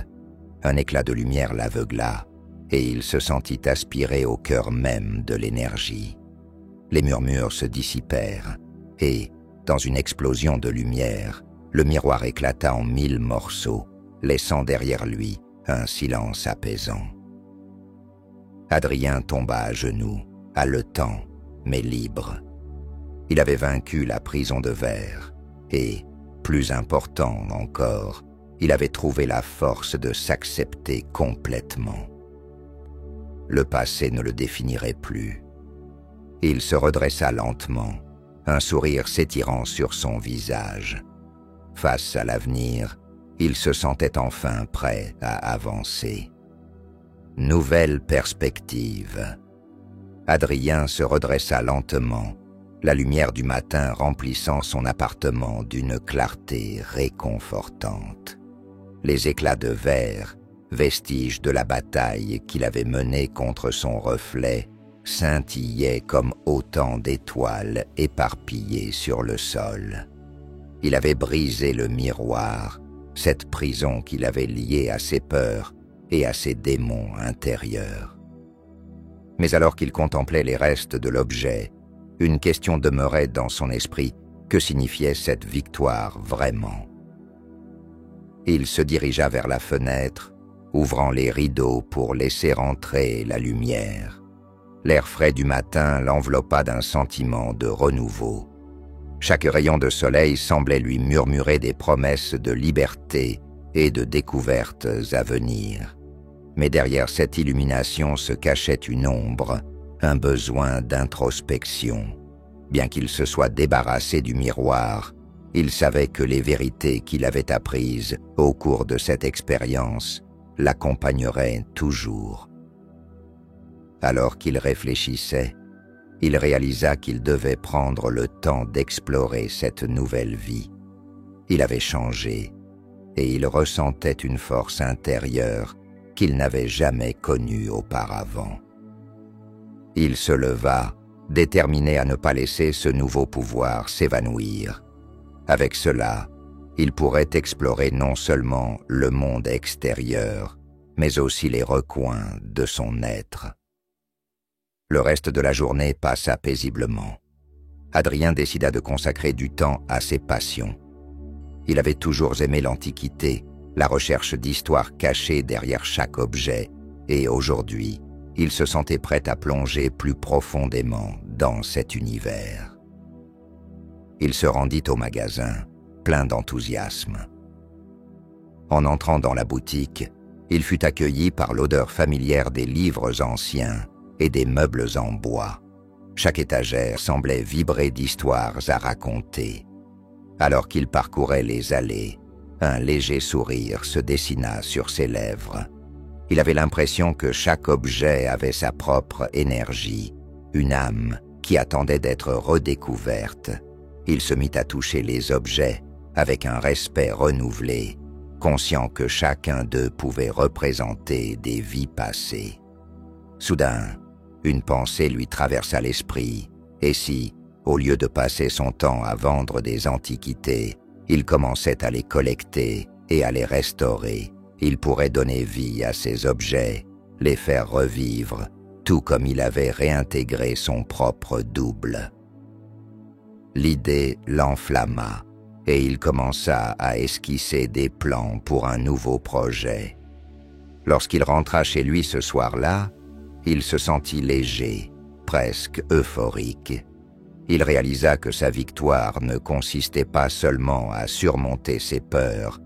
Un éclat de lumière l'aveugla, et il se sentit aspirer au cœur même de l'énergie. Les murmures se dissipèrent, et, dans une explosion de lumière, le miroir éclata en 1000 morceaux, laissant derrière lui un silence apaisant. Adrien tomba à genoux, haletant, mais libre. Il avait vaincu la prison de verre, et, plus important encore, il avait trouvé la force de s'accepter complètement. Le passé ne le définirait plus. Il se redressa lentement, un sourire s'étirant sur son visage. Face à l'avenir, il se sentait enfin prêt à avancer. Nouvelle perspective. Adrien se redressa lentement, la lumière du matin remplissant son appartement d'une clarté réconfortante. Les éclats de verre, vestiges de la bataille qu'il avait menée contre son reflet, scintillaient comme autant d'étoiles éparpillées sur le sol. Il avait brisé le miroir, cette prison qu'il avait liée à ses peurs et à ses démons intérieurs. Mais alors qu'il contemplait les restes de l'objet, une question demeurait dans son esprit. Que signifiait cette victoire vraiment? Il se dirigea vers la fenêtre, ouvrant les rideaux pour laisser entrer la lumière. L'air frais du matin l'enveloppa d'un sentiment de renouveau. Chaque rayon de soleil semblait lui murmurer des promesses de liberté et de découvertes à venir. Mais derrière cette illumination se cachait une ombre, un besoin d'introspection. Bien qu'il se soit débarrassé du miroir, il savait que les vérités qu'il avait apprises au cours de cette expérience l'accompagneraient toujours. Alors qu'il réfléchissait, il réalisa qu'il devait prendre le temps d'explorer cette nouvelle vie. Il avait changé et il ressentait une force intérieure qu'il n'avait jamais connue auparavant. Il se leva, déterminé à ne pas laisser ce nouveau pouvoir s'évanouir. Avec cela, il pourrait explorer non seulement le monde extérieur, mais aussi les recoins de son être. Le reste de la journée passa paisiblement. Adrien décida de consacrer du temps à ses passions. Il avait toujours aimé l'Antiquité, la recherche d'histoires cachées derrière chaque objet, et aujourd'hui, il se sentait prêt à plonger plus profondément dans cet univers. Il se rendit au magasin, plein d'enthousiasme. En entrant dans la boutique, il fut accueilli par l'odeur familière des livres anciens et des meubles en bois. Chaque étagère semblait vibrer d'histoires à raconter. Alors qu'il parcourait les allées, un léger sourire se dessina sur ses lèvres. Il avait l'impression que chaque objet avait sa propre énergie, une âme qui attendait d'être redécouverte. Il se mit à toucher les objets avec un respect renouvelé, conscient que chacun d'eux pouvait représenter des vies passées. Soudain, une pensée lui traversa l'esprit, et si, au lieu de passer son temps à vendre des antiquités, il commençait à les collecter et à les restaurer, il pourrait donner vie à ces objets, les faire revivre, tout comme il avait réintégré son propre double. L'idée l'enflamma, et il commença à esquisser des plans pour un nouveau projet. Lorsqu'il rentra chez lui ce soir-là, il se sentit léger, presque euphorique. Il réalisa que sa victoire ne consistait pas seulement à surmonter ses peurs,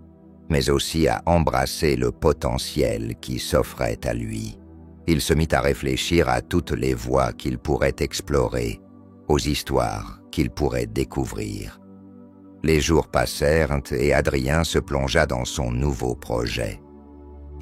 mais aussi à embrasser le potentiel qui s'offrait à lui. Il se mit à réfléchir à toutes les voies qu'il pourrait explorer, aux histoires qu'il pourrait découvrir. Les jours passèrent et Adrien se plongea dans son nouveau projet.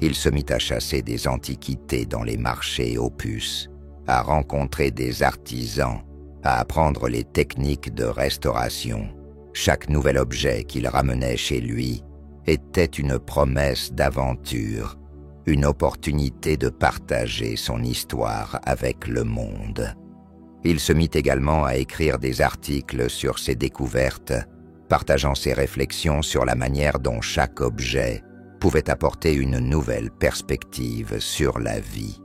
Il se mit à chasser des antiquités dans les marchés aux puces, à rencontrer des artisans, à apprendre les techniques de restauration. Chaque nouvel objet qu'il ramenait chez lui était une promesse d'aventure, une opportunité de partager son histoire avec le monde. Il se mit également à écrire des articles sur ses découvertes, partageant ses réflexions sur la manière dont chaque objet pouvait apporter une nouvelle perspective sur la vie.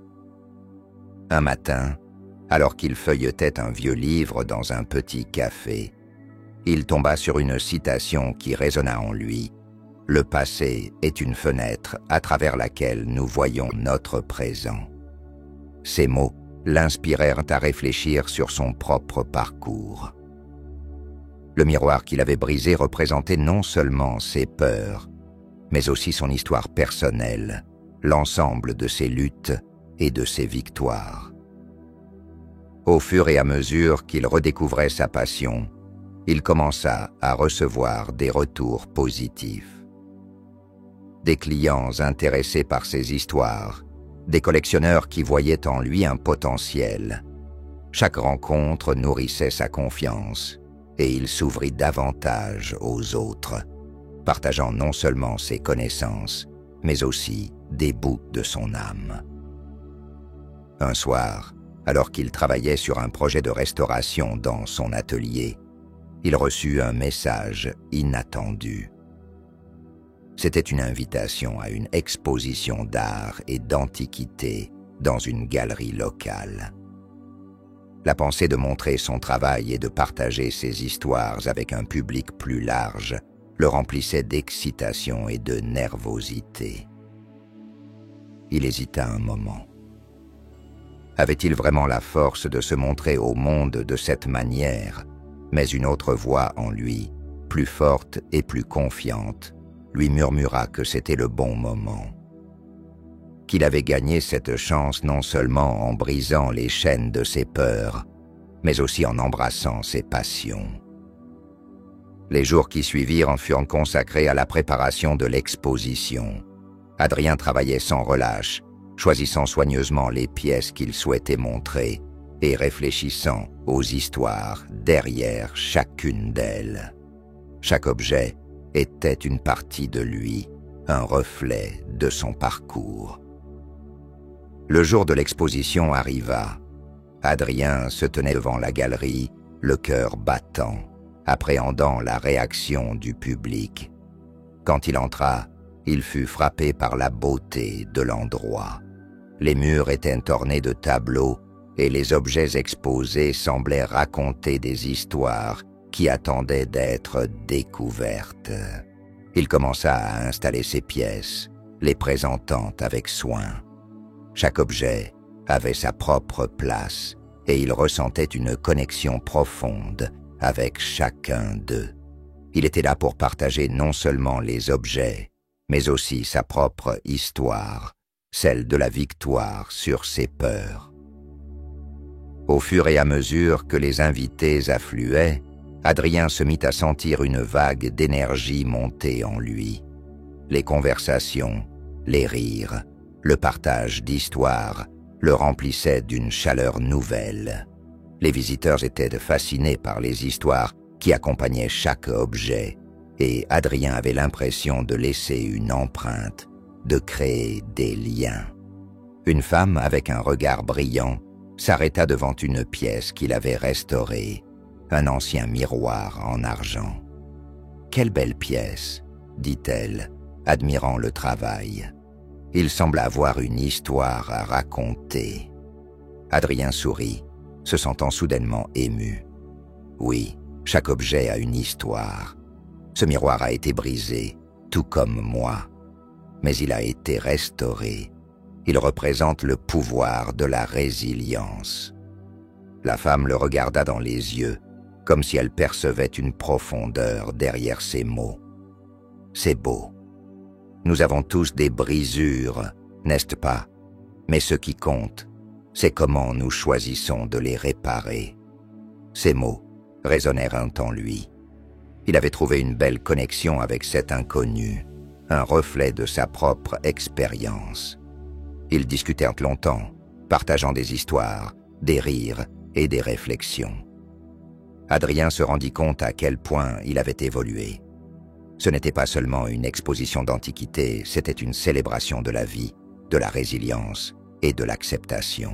Un matin, alors qu'il feuilletait un vieux livre dans un petit café, il tomba sur une citation qui résonna en lui. « Le passé est une fenêtre à travers laquelle nous voyons notre présent. » Ces mots l'inspirèrent à réfléchir sur son propre parcours. Le miroir qu'il avait brisé représentait non seulement ses peurs, mais aussi son histoire personnelle, l'ensemble de ses luttes et de ses victoires. Au fur et à mesure qu'il redécouvrait sa passion, il commença à recevoir des retours positifs. Des clients intéressés par ses histoires, des collectionneurs qui voyaient en lui un potentiel. Chaque rencontre nourrissait sa confiance et il s'ouvrit davantage aux autres, partageant non seulement ses connaissances, mais aussi des bouts de son âme. Un soir, alors qu'il travaillait sur un projet de restauration dans son atelier, il reçut un message inattendu. C'était une invitation à une exposition d'art et d'antiquité dans une galerie locale. La pensée de montrer son travail et de partager ses histoires avec un public plus large le remplissait d'excitation et de nervosité. Il hésita un moment. Avait-il vraiment la force de se montrer au monde de cette manière? Mais une autre voix en lui, plus forte et plus confiante, lui murmura que c'était le bon moment. qu'il avait gagné cette chance non seulement en brisant les chaînes de ses peurs, mais aussi en embrassant ses passions. Les jours qui suivirent en furent consacrés à la préparation de l'exposition. Adrien travaillait sans relâche, choisissant soigneusement les pièces qu'il souhaitait montrer et réfléchissant aux histoires derrière chacune d'elles. Chaque objet était une partie de lui, un reflet de son parcours. Le jour de l'exposition arriva. Adrien se tenait devant la galerie, le cœur battant, appréhendant la réaction du public. Quand il entra, il fut frappé par la beauté de l'endroit. Les murs étaient ornés de tableaux et les objets exposés semblaient raconter des histoires qui attendaient d'être découvertes. Il commença à installer ses pièces, les présentant avec soin. Chaque objet avait sa propre place et il ressentait une connexion profonde avec chacun d'eux. Il était là pour partager non seulement les objets, mais aussi sa propre histoire, celle de la victoire sur ses peurs. Au fur et à mesure que les invités affluaient, Adrien se mit à sentir une vague d'énergie monter en lui. Les conversations, les rires, le partage d'histoires le remplissaient d'une chaleur nouvelle. Les visiteurs étaient fascinés par les histoires qui accompagnaient chaque objet, et Adrien avait l'impression de laisser une empreinte, de créer des liens. Une femme avec un regard brillant s'arrêta devant une pièce qu'il avait restaurée, un ancien miroir en argent. « Quelle belle pièce !» dit-elle, admirant le travail. Il semble avoir une histoire à raconter. Adrien sourit, se sentant soudainement ému. Oui, chaque objet a une histoire. Ce miroir a été brisé, tout comme moi. Mais il a été restauré. Il représente le pouvoir de la résilience. La femme le regarda dans les yeux, comme si elle percevait une profondeur derrière ses mots. C'est beau. Nous avons tous des brisures, n'est-ce pas? Mais ce qui compte, c'est comment nous choisissons de les réparer. Ces mots résonnèrent en lui. Il avait trouvé une belle connexion avec cet inconnu, un reflet de sa propre expérience. Ils discutèrent longtemps, partageant des histoires, des rires et des réflexions. Adrien se rendit compte à quel point il avait évolué. Ce n'était pas seulement une exposition d'antiquité, c'était une célébration de la vie, de la résilience et de l'acceptation.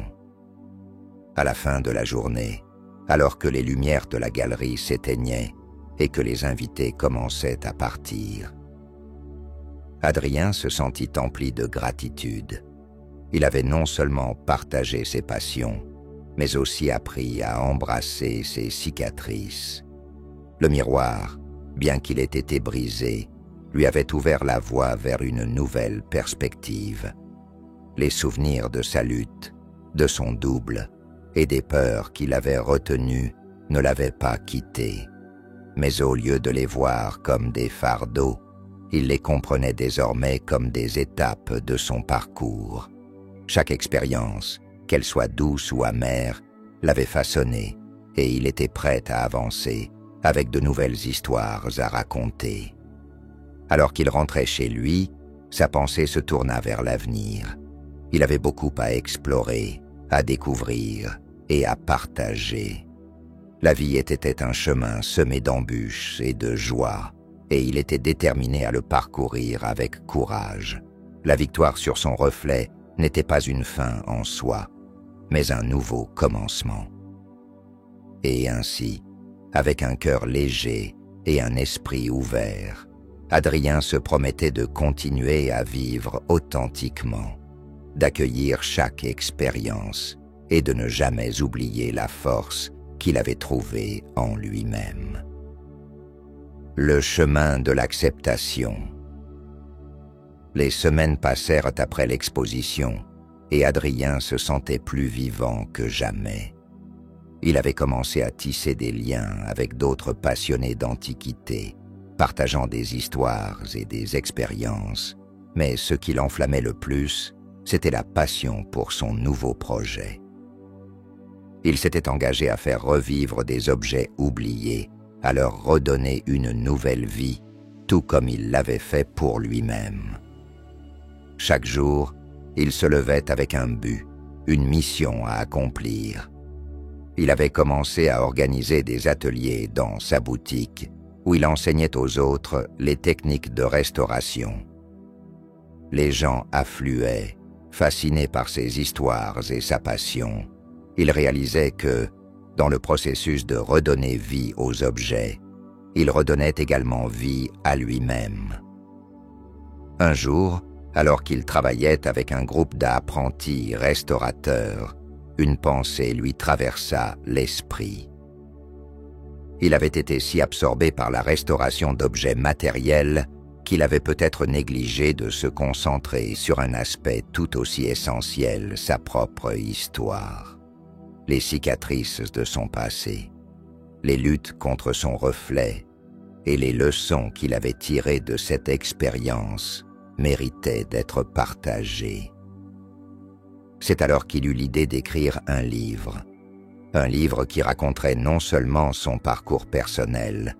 À la fin de la journée, alors que les lumières de la galerie s'éteignaient et que les invités commençaient à partir, Adrien se sentit empli de gratitude. Il avait non seulement partagé ses passions, mais aussi appris à embrasser ses cicatrices. Le miroir, bien qu'il ait été brisé, lui avait ouvert la voie vers une nouvelle perspective. Les souvenirs de sa lutte, de son double et des peurs qu'il avait retenues ne l'avaient pas quitté. Mais au lieu de les voir comme des fardeaux, il les comprenait désormais comme des étapes de son parcours. Chaque expérience, qu'elle soit douce ou amère, l'avait façonné et il était prêt à avancer avec de nouvelles histoires à raconter. Alors qu'il rentrait chez lui, sa pensée se tourna vers l'avenir. Il avait beaucoup à explorer, à découvrir et à partager. La vie était un chemin semé d'embûches et de joie, et il était déterminé à le parcourir avec courage. La victoire sur son reflet n'était pas une fin en soi, mais un nouveau commencement. Et ainsi, avec un cœur léger et un esprit ouvert, Adrien se promettait de continuer à vivre authentiquement, d'accueillir chaque expérience et de ne jamais oublier la force qu'il avait trouvée en lui-même. Le chemin de l'acceptation. Les semaines passèrent après l'exposition et Adrien se sentait plus vivant que jamais. Il avait commencé à tisser des liens avec d'autres passionnés d'antiquité, partageant des histoires et des expériences, mais ce qui l'enflammait le plus, c'était la passion pour son nouveau projet. Il s'était engagé à faire revivre des objets oubliés, à leur redonner une nouvelle vie, tout comme il l'avait fait pour lui-même. Chaque jour, il se levait avec un but, une mission à accomplir. Il avait commencé à organiser des ateliers dans sa boutique, où il enseignait aux autres les techniques de restauration. Les gens affluaient, fascinés par ses histoires et sa passion. Il réalisait que, dans le processus de redonner vie aux objets, il redonnait également vie à lui-même. Un jour, alors qu'il travaillait avec un groupe d'apprentis restaurateurs, une pensée lui traversa l'esprit. Il avait été si absorbé par la restauration d'objets matériels qu'il avait peut-être négligé de se concentrer sur un aspect tout aussi essentiel, sa propre histoire. Les cicatrices de son passé, les luttes contre son reflet et les leçons qu'il avait tirées de cette expérience méritaient d'être partagées. C'est alors qu'il eut l'idée d'écrire un livre qui raconterait non seulement son parcours personnel,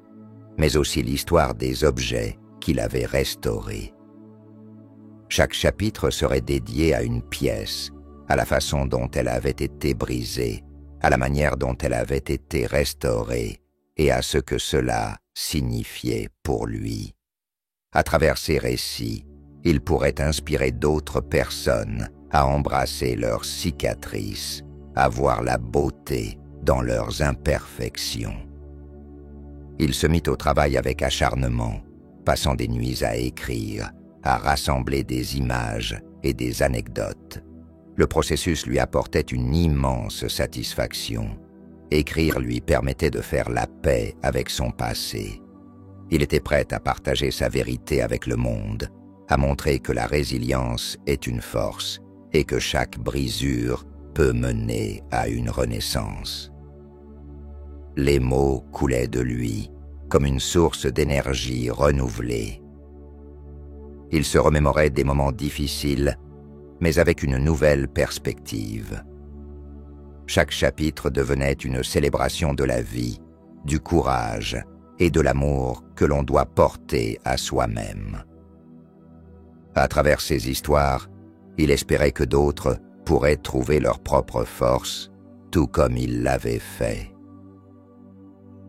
mais aussi l'histoire des objets qu'il avait restaurés. Chaque chapitre serait dédié à une pièce, à la façon dont elle avait été brisée, à la manière dont elle avait été restaurée et à ce que cela signifiait pour lui. À travers ces récits, il pourrait inspirer d'autres personnes à embrasser leurs cicatrices, à voir la beauté dans leurs imperfections. Il se mit au travail avec acharnement, passant des nuits à écrire, à rassembler des images et des anecdotes. Le processus lui apportait une immense satisfaction. Écrire lui permettait de faire la paix avec son passé. Il était prêt à partager sa vérité avec le monde, à montrer que la résilience est une force et que chaque brisure peut mener à une renaissance. Les mots coulaient de lui comme une source d'énergie renouvelée. Il se remémorait des moments difficiles, mais avec une nouvelle perspective. Chaque chapitre devenait une célébration de la vie, du courage et de l'amour que l'on doit porter à soi-même. À travers ces histoires, il espérait que d'autres pourraient trouver leur propre force, tout comme il l'avait fait.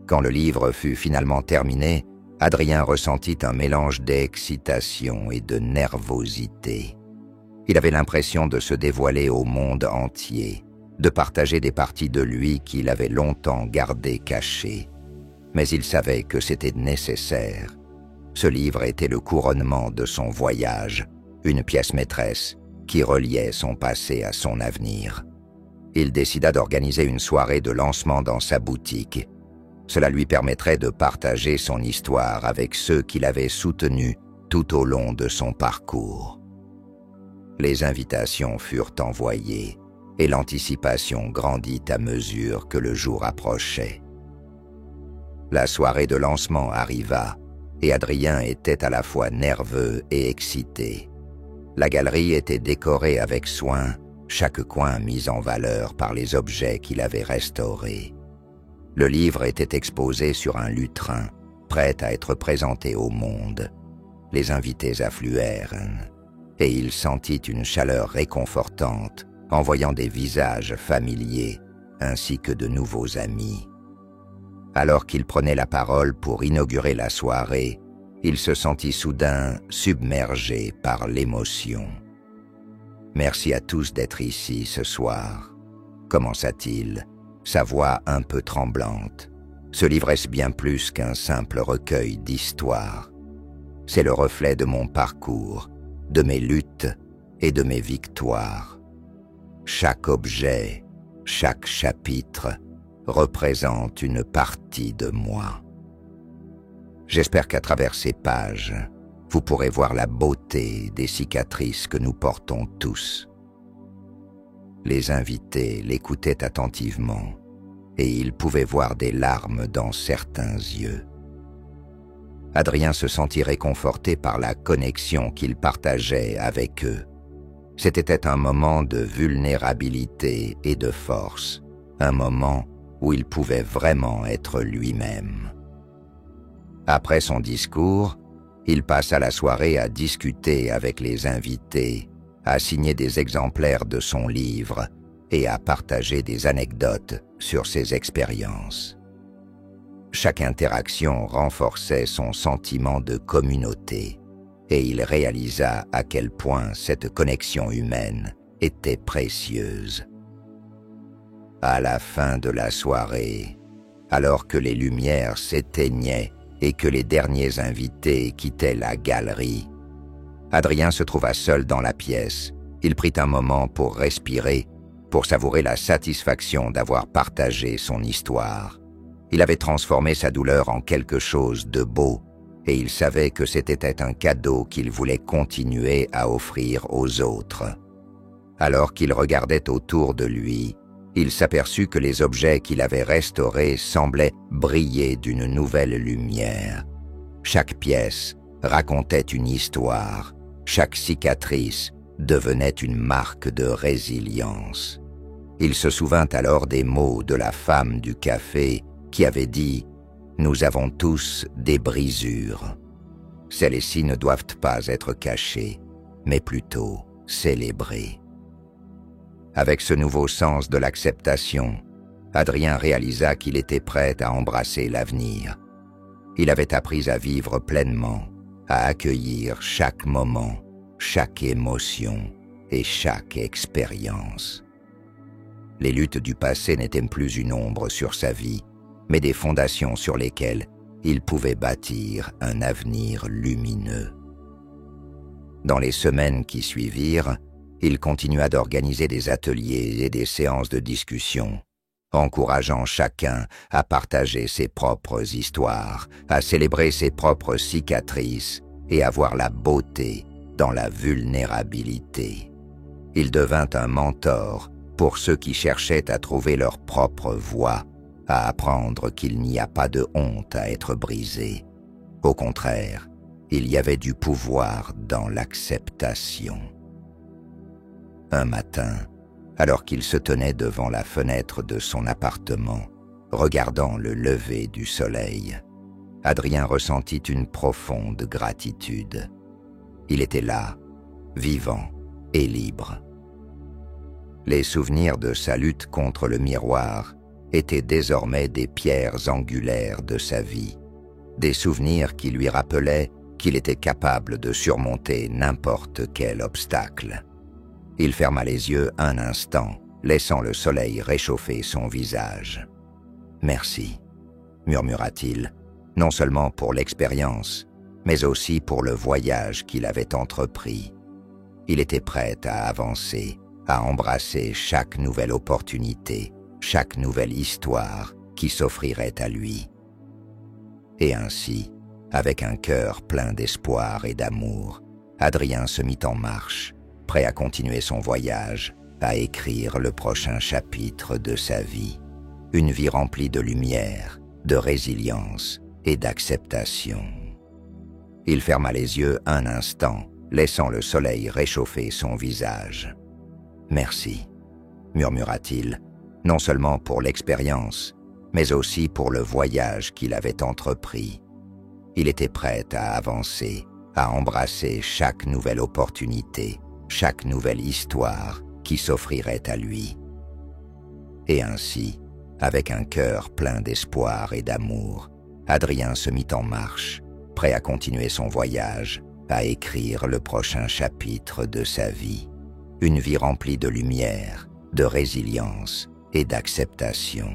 Quand le livre fut finalement terminé, Adrien ressentit un mélange d'excitation et de nervosité. Il avait l'impression de se dévoiler au monde entier, de partager des parties de lui qu'il avait longtemps gardées cachées. Mais il savait que c'était nécessaire. Ce livre était le couronnement de son voyage, une pièce maîtresse qui reliait son passé à son avenir. Il décida d'organiser une soirée de lancement dans sa boutique. Cela lui permettrait de partager son histoire avec ceux qui l'avaient soutenu tout au long de son parcours. Les invitations furent envoyées et l'anticipation grandit à mesure que le jour approchait. La soirée de lancement arriva et Adrien était à la fois nerveux et excité. La galerie était décorée avec soin, chaque coin mis en valeur par les objets qu'il avait restaurés. Le livre était exposé sur un lutrin, prêt à être présenté au monde. Les invités affluèrent, et il sentit une chaleur réconfortante en voyant des visages familiers ainsi que de nouveaux amis. Alors qu'il prenait la parole pour inaugurer la soirée, il se sentit soudain submergé par l'émotion. « Merci à tous d'être ici ce soir », commença-t-il, sa voix un peu tremblante. « Ce livre est bien plus qu'un simple recueil d'histoires. C'est le reflet de mon parcours, de mes luttes et de mes victoires. Chaque objet, chaque chapitre représente une partie de moi. J'espère qu'à travers ces pages, vous pourrez voir la beauté des cicatrices que nous portons tous. » Les invités l'écoutaient attentivement, et ils pouvaient voir des larmes dans certains yeux. Adrien se sentit réconforté par la connexion qu'il partageait avec eux. C'était un moment de vulnérabilité et de force, un moment où il pouvait vraiment être lui-même. Après son discours, il passa la soirée à discuter avec les invités, à signer des exemplaires de son livre et à partager des anecdotes sur ses expériences. Chaque interaction renforçait son sentiment de communauté et il réalisa à quel point cette connexion humaine était précieuse. À la fin de la soirée, alors que les lumières s'éteignaient et que les derniers invités quittaient la galerie, Adrien se trouva seul dans la pièce. Il prit un moment pour respirer, pour savourer la satisfaction d'avoir partagé son histoire. Il avait transformé sa douleur en quelque chose de beau, et il savait que c'était un cadeau qu'il voulait continuer à offrir aux autres. Alors qu'il regardait autour de lui, il s'aperçut que les objets qu'il avait restaurés semblaient briller d'une nouvelle lumière. Chaque pièce racontait une histoire, chaque cicatrice devenait une marque de résilience. Il se souvint alors des mots de la femme du café qui avait dit « Nous avons tous des brisures. Celles-ci ne doivent pas être cachées, mais plutôt célébrées. » Avec ce nouveau sens de l'acceptation, Adrien réalisa qu'il était prêt à embrasser l'avenir. Il avait appris à vivre pleinement, à accueillir chaque moment, chaque émotion et chaque expérience. Les luttes du passé n'étaient plus une ombre sur sa vie, mais des fondations sur lesquelles il pouvait bâtir un avenir lumineux. Dans les semaines qui suivirent, il continua d'organiser des ateliers et des séances de discussion, encourageant chacun à partager ses propres histoires, à célébrer ses propres cicatrices et à voir la beauté dans la vulnérabilité. Il devint un mentor pour ceux qui cherchaient à trouver leur propre voie, à apprendre qu'il n'y a pas de honte à être brisé. Au contraire, il y avait du pouvoir dans l'acceptation. Un matin, alors qu'il se tenait devant la fenêtre de son appartement, regardant le lever du soleil, Adrien ressentit une profonde gratitude. Il était là, vivant et libre. Les souvenirs de sa lutte contre le miroir étaient désormais des pierres angulaires de sa vie, des souvenirs qui lui rappelaient qu'il était capable de surmonter n'importe quel obstacle. Il ferma les yeux un instant, laissant le soleil réchauffer son visage. « Merci », murmura-t-il, non seulement pour l'expérience, mais aussi pour le voyage qu'il avait entrepris. Il était prêt à avancer, à embrasser chaque nouvelle opportunité, chaque nouvelle histoire qui s'offrirait à lui. Et ainsi, avec un cœur plein d'espoir et d'amour, Adrien se mit en marche, prêt à continuer son voyage, à écrire le prochain chapitre de sa vie. Une vie remplie de lumière, de résilience et d'acceptation. Il ferma les yeux un instant, laissant le soleil réchauffer son visage. « Merci », murmura-t-il, non seulement pour l'expérience, mais aussi pour le voyage qu'il avait entrepris. Il était prêt à avancer, à embrasser chaque nouvelle opportunité, chaque nouvelle histoire qui s'offrirait à lui. Et ainsi, avec un cœur plein d'espoir et d'amour, Adrien se mit en marche, prêt à continuer son voyage, à écrire le prochain chapitre de sa vie. Une vie remplie de lumière, de résilience et d'acceptation.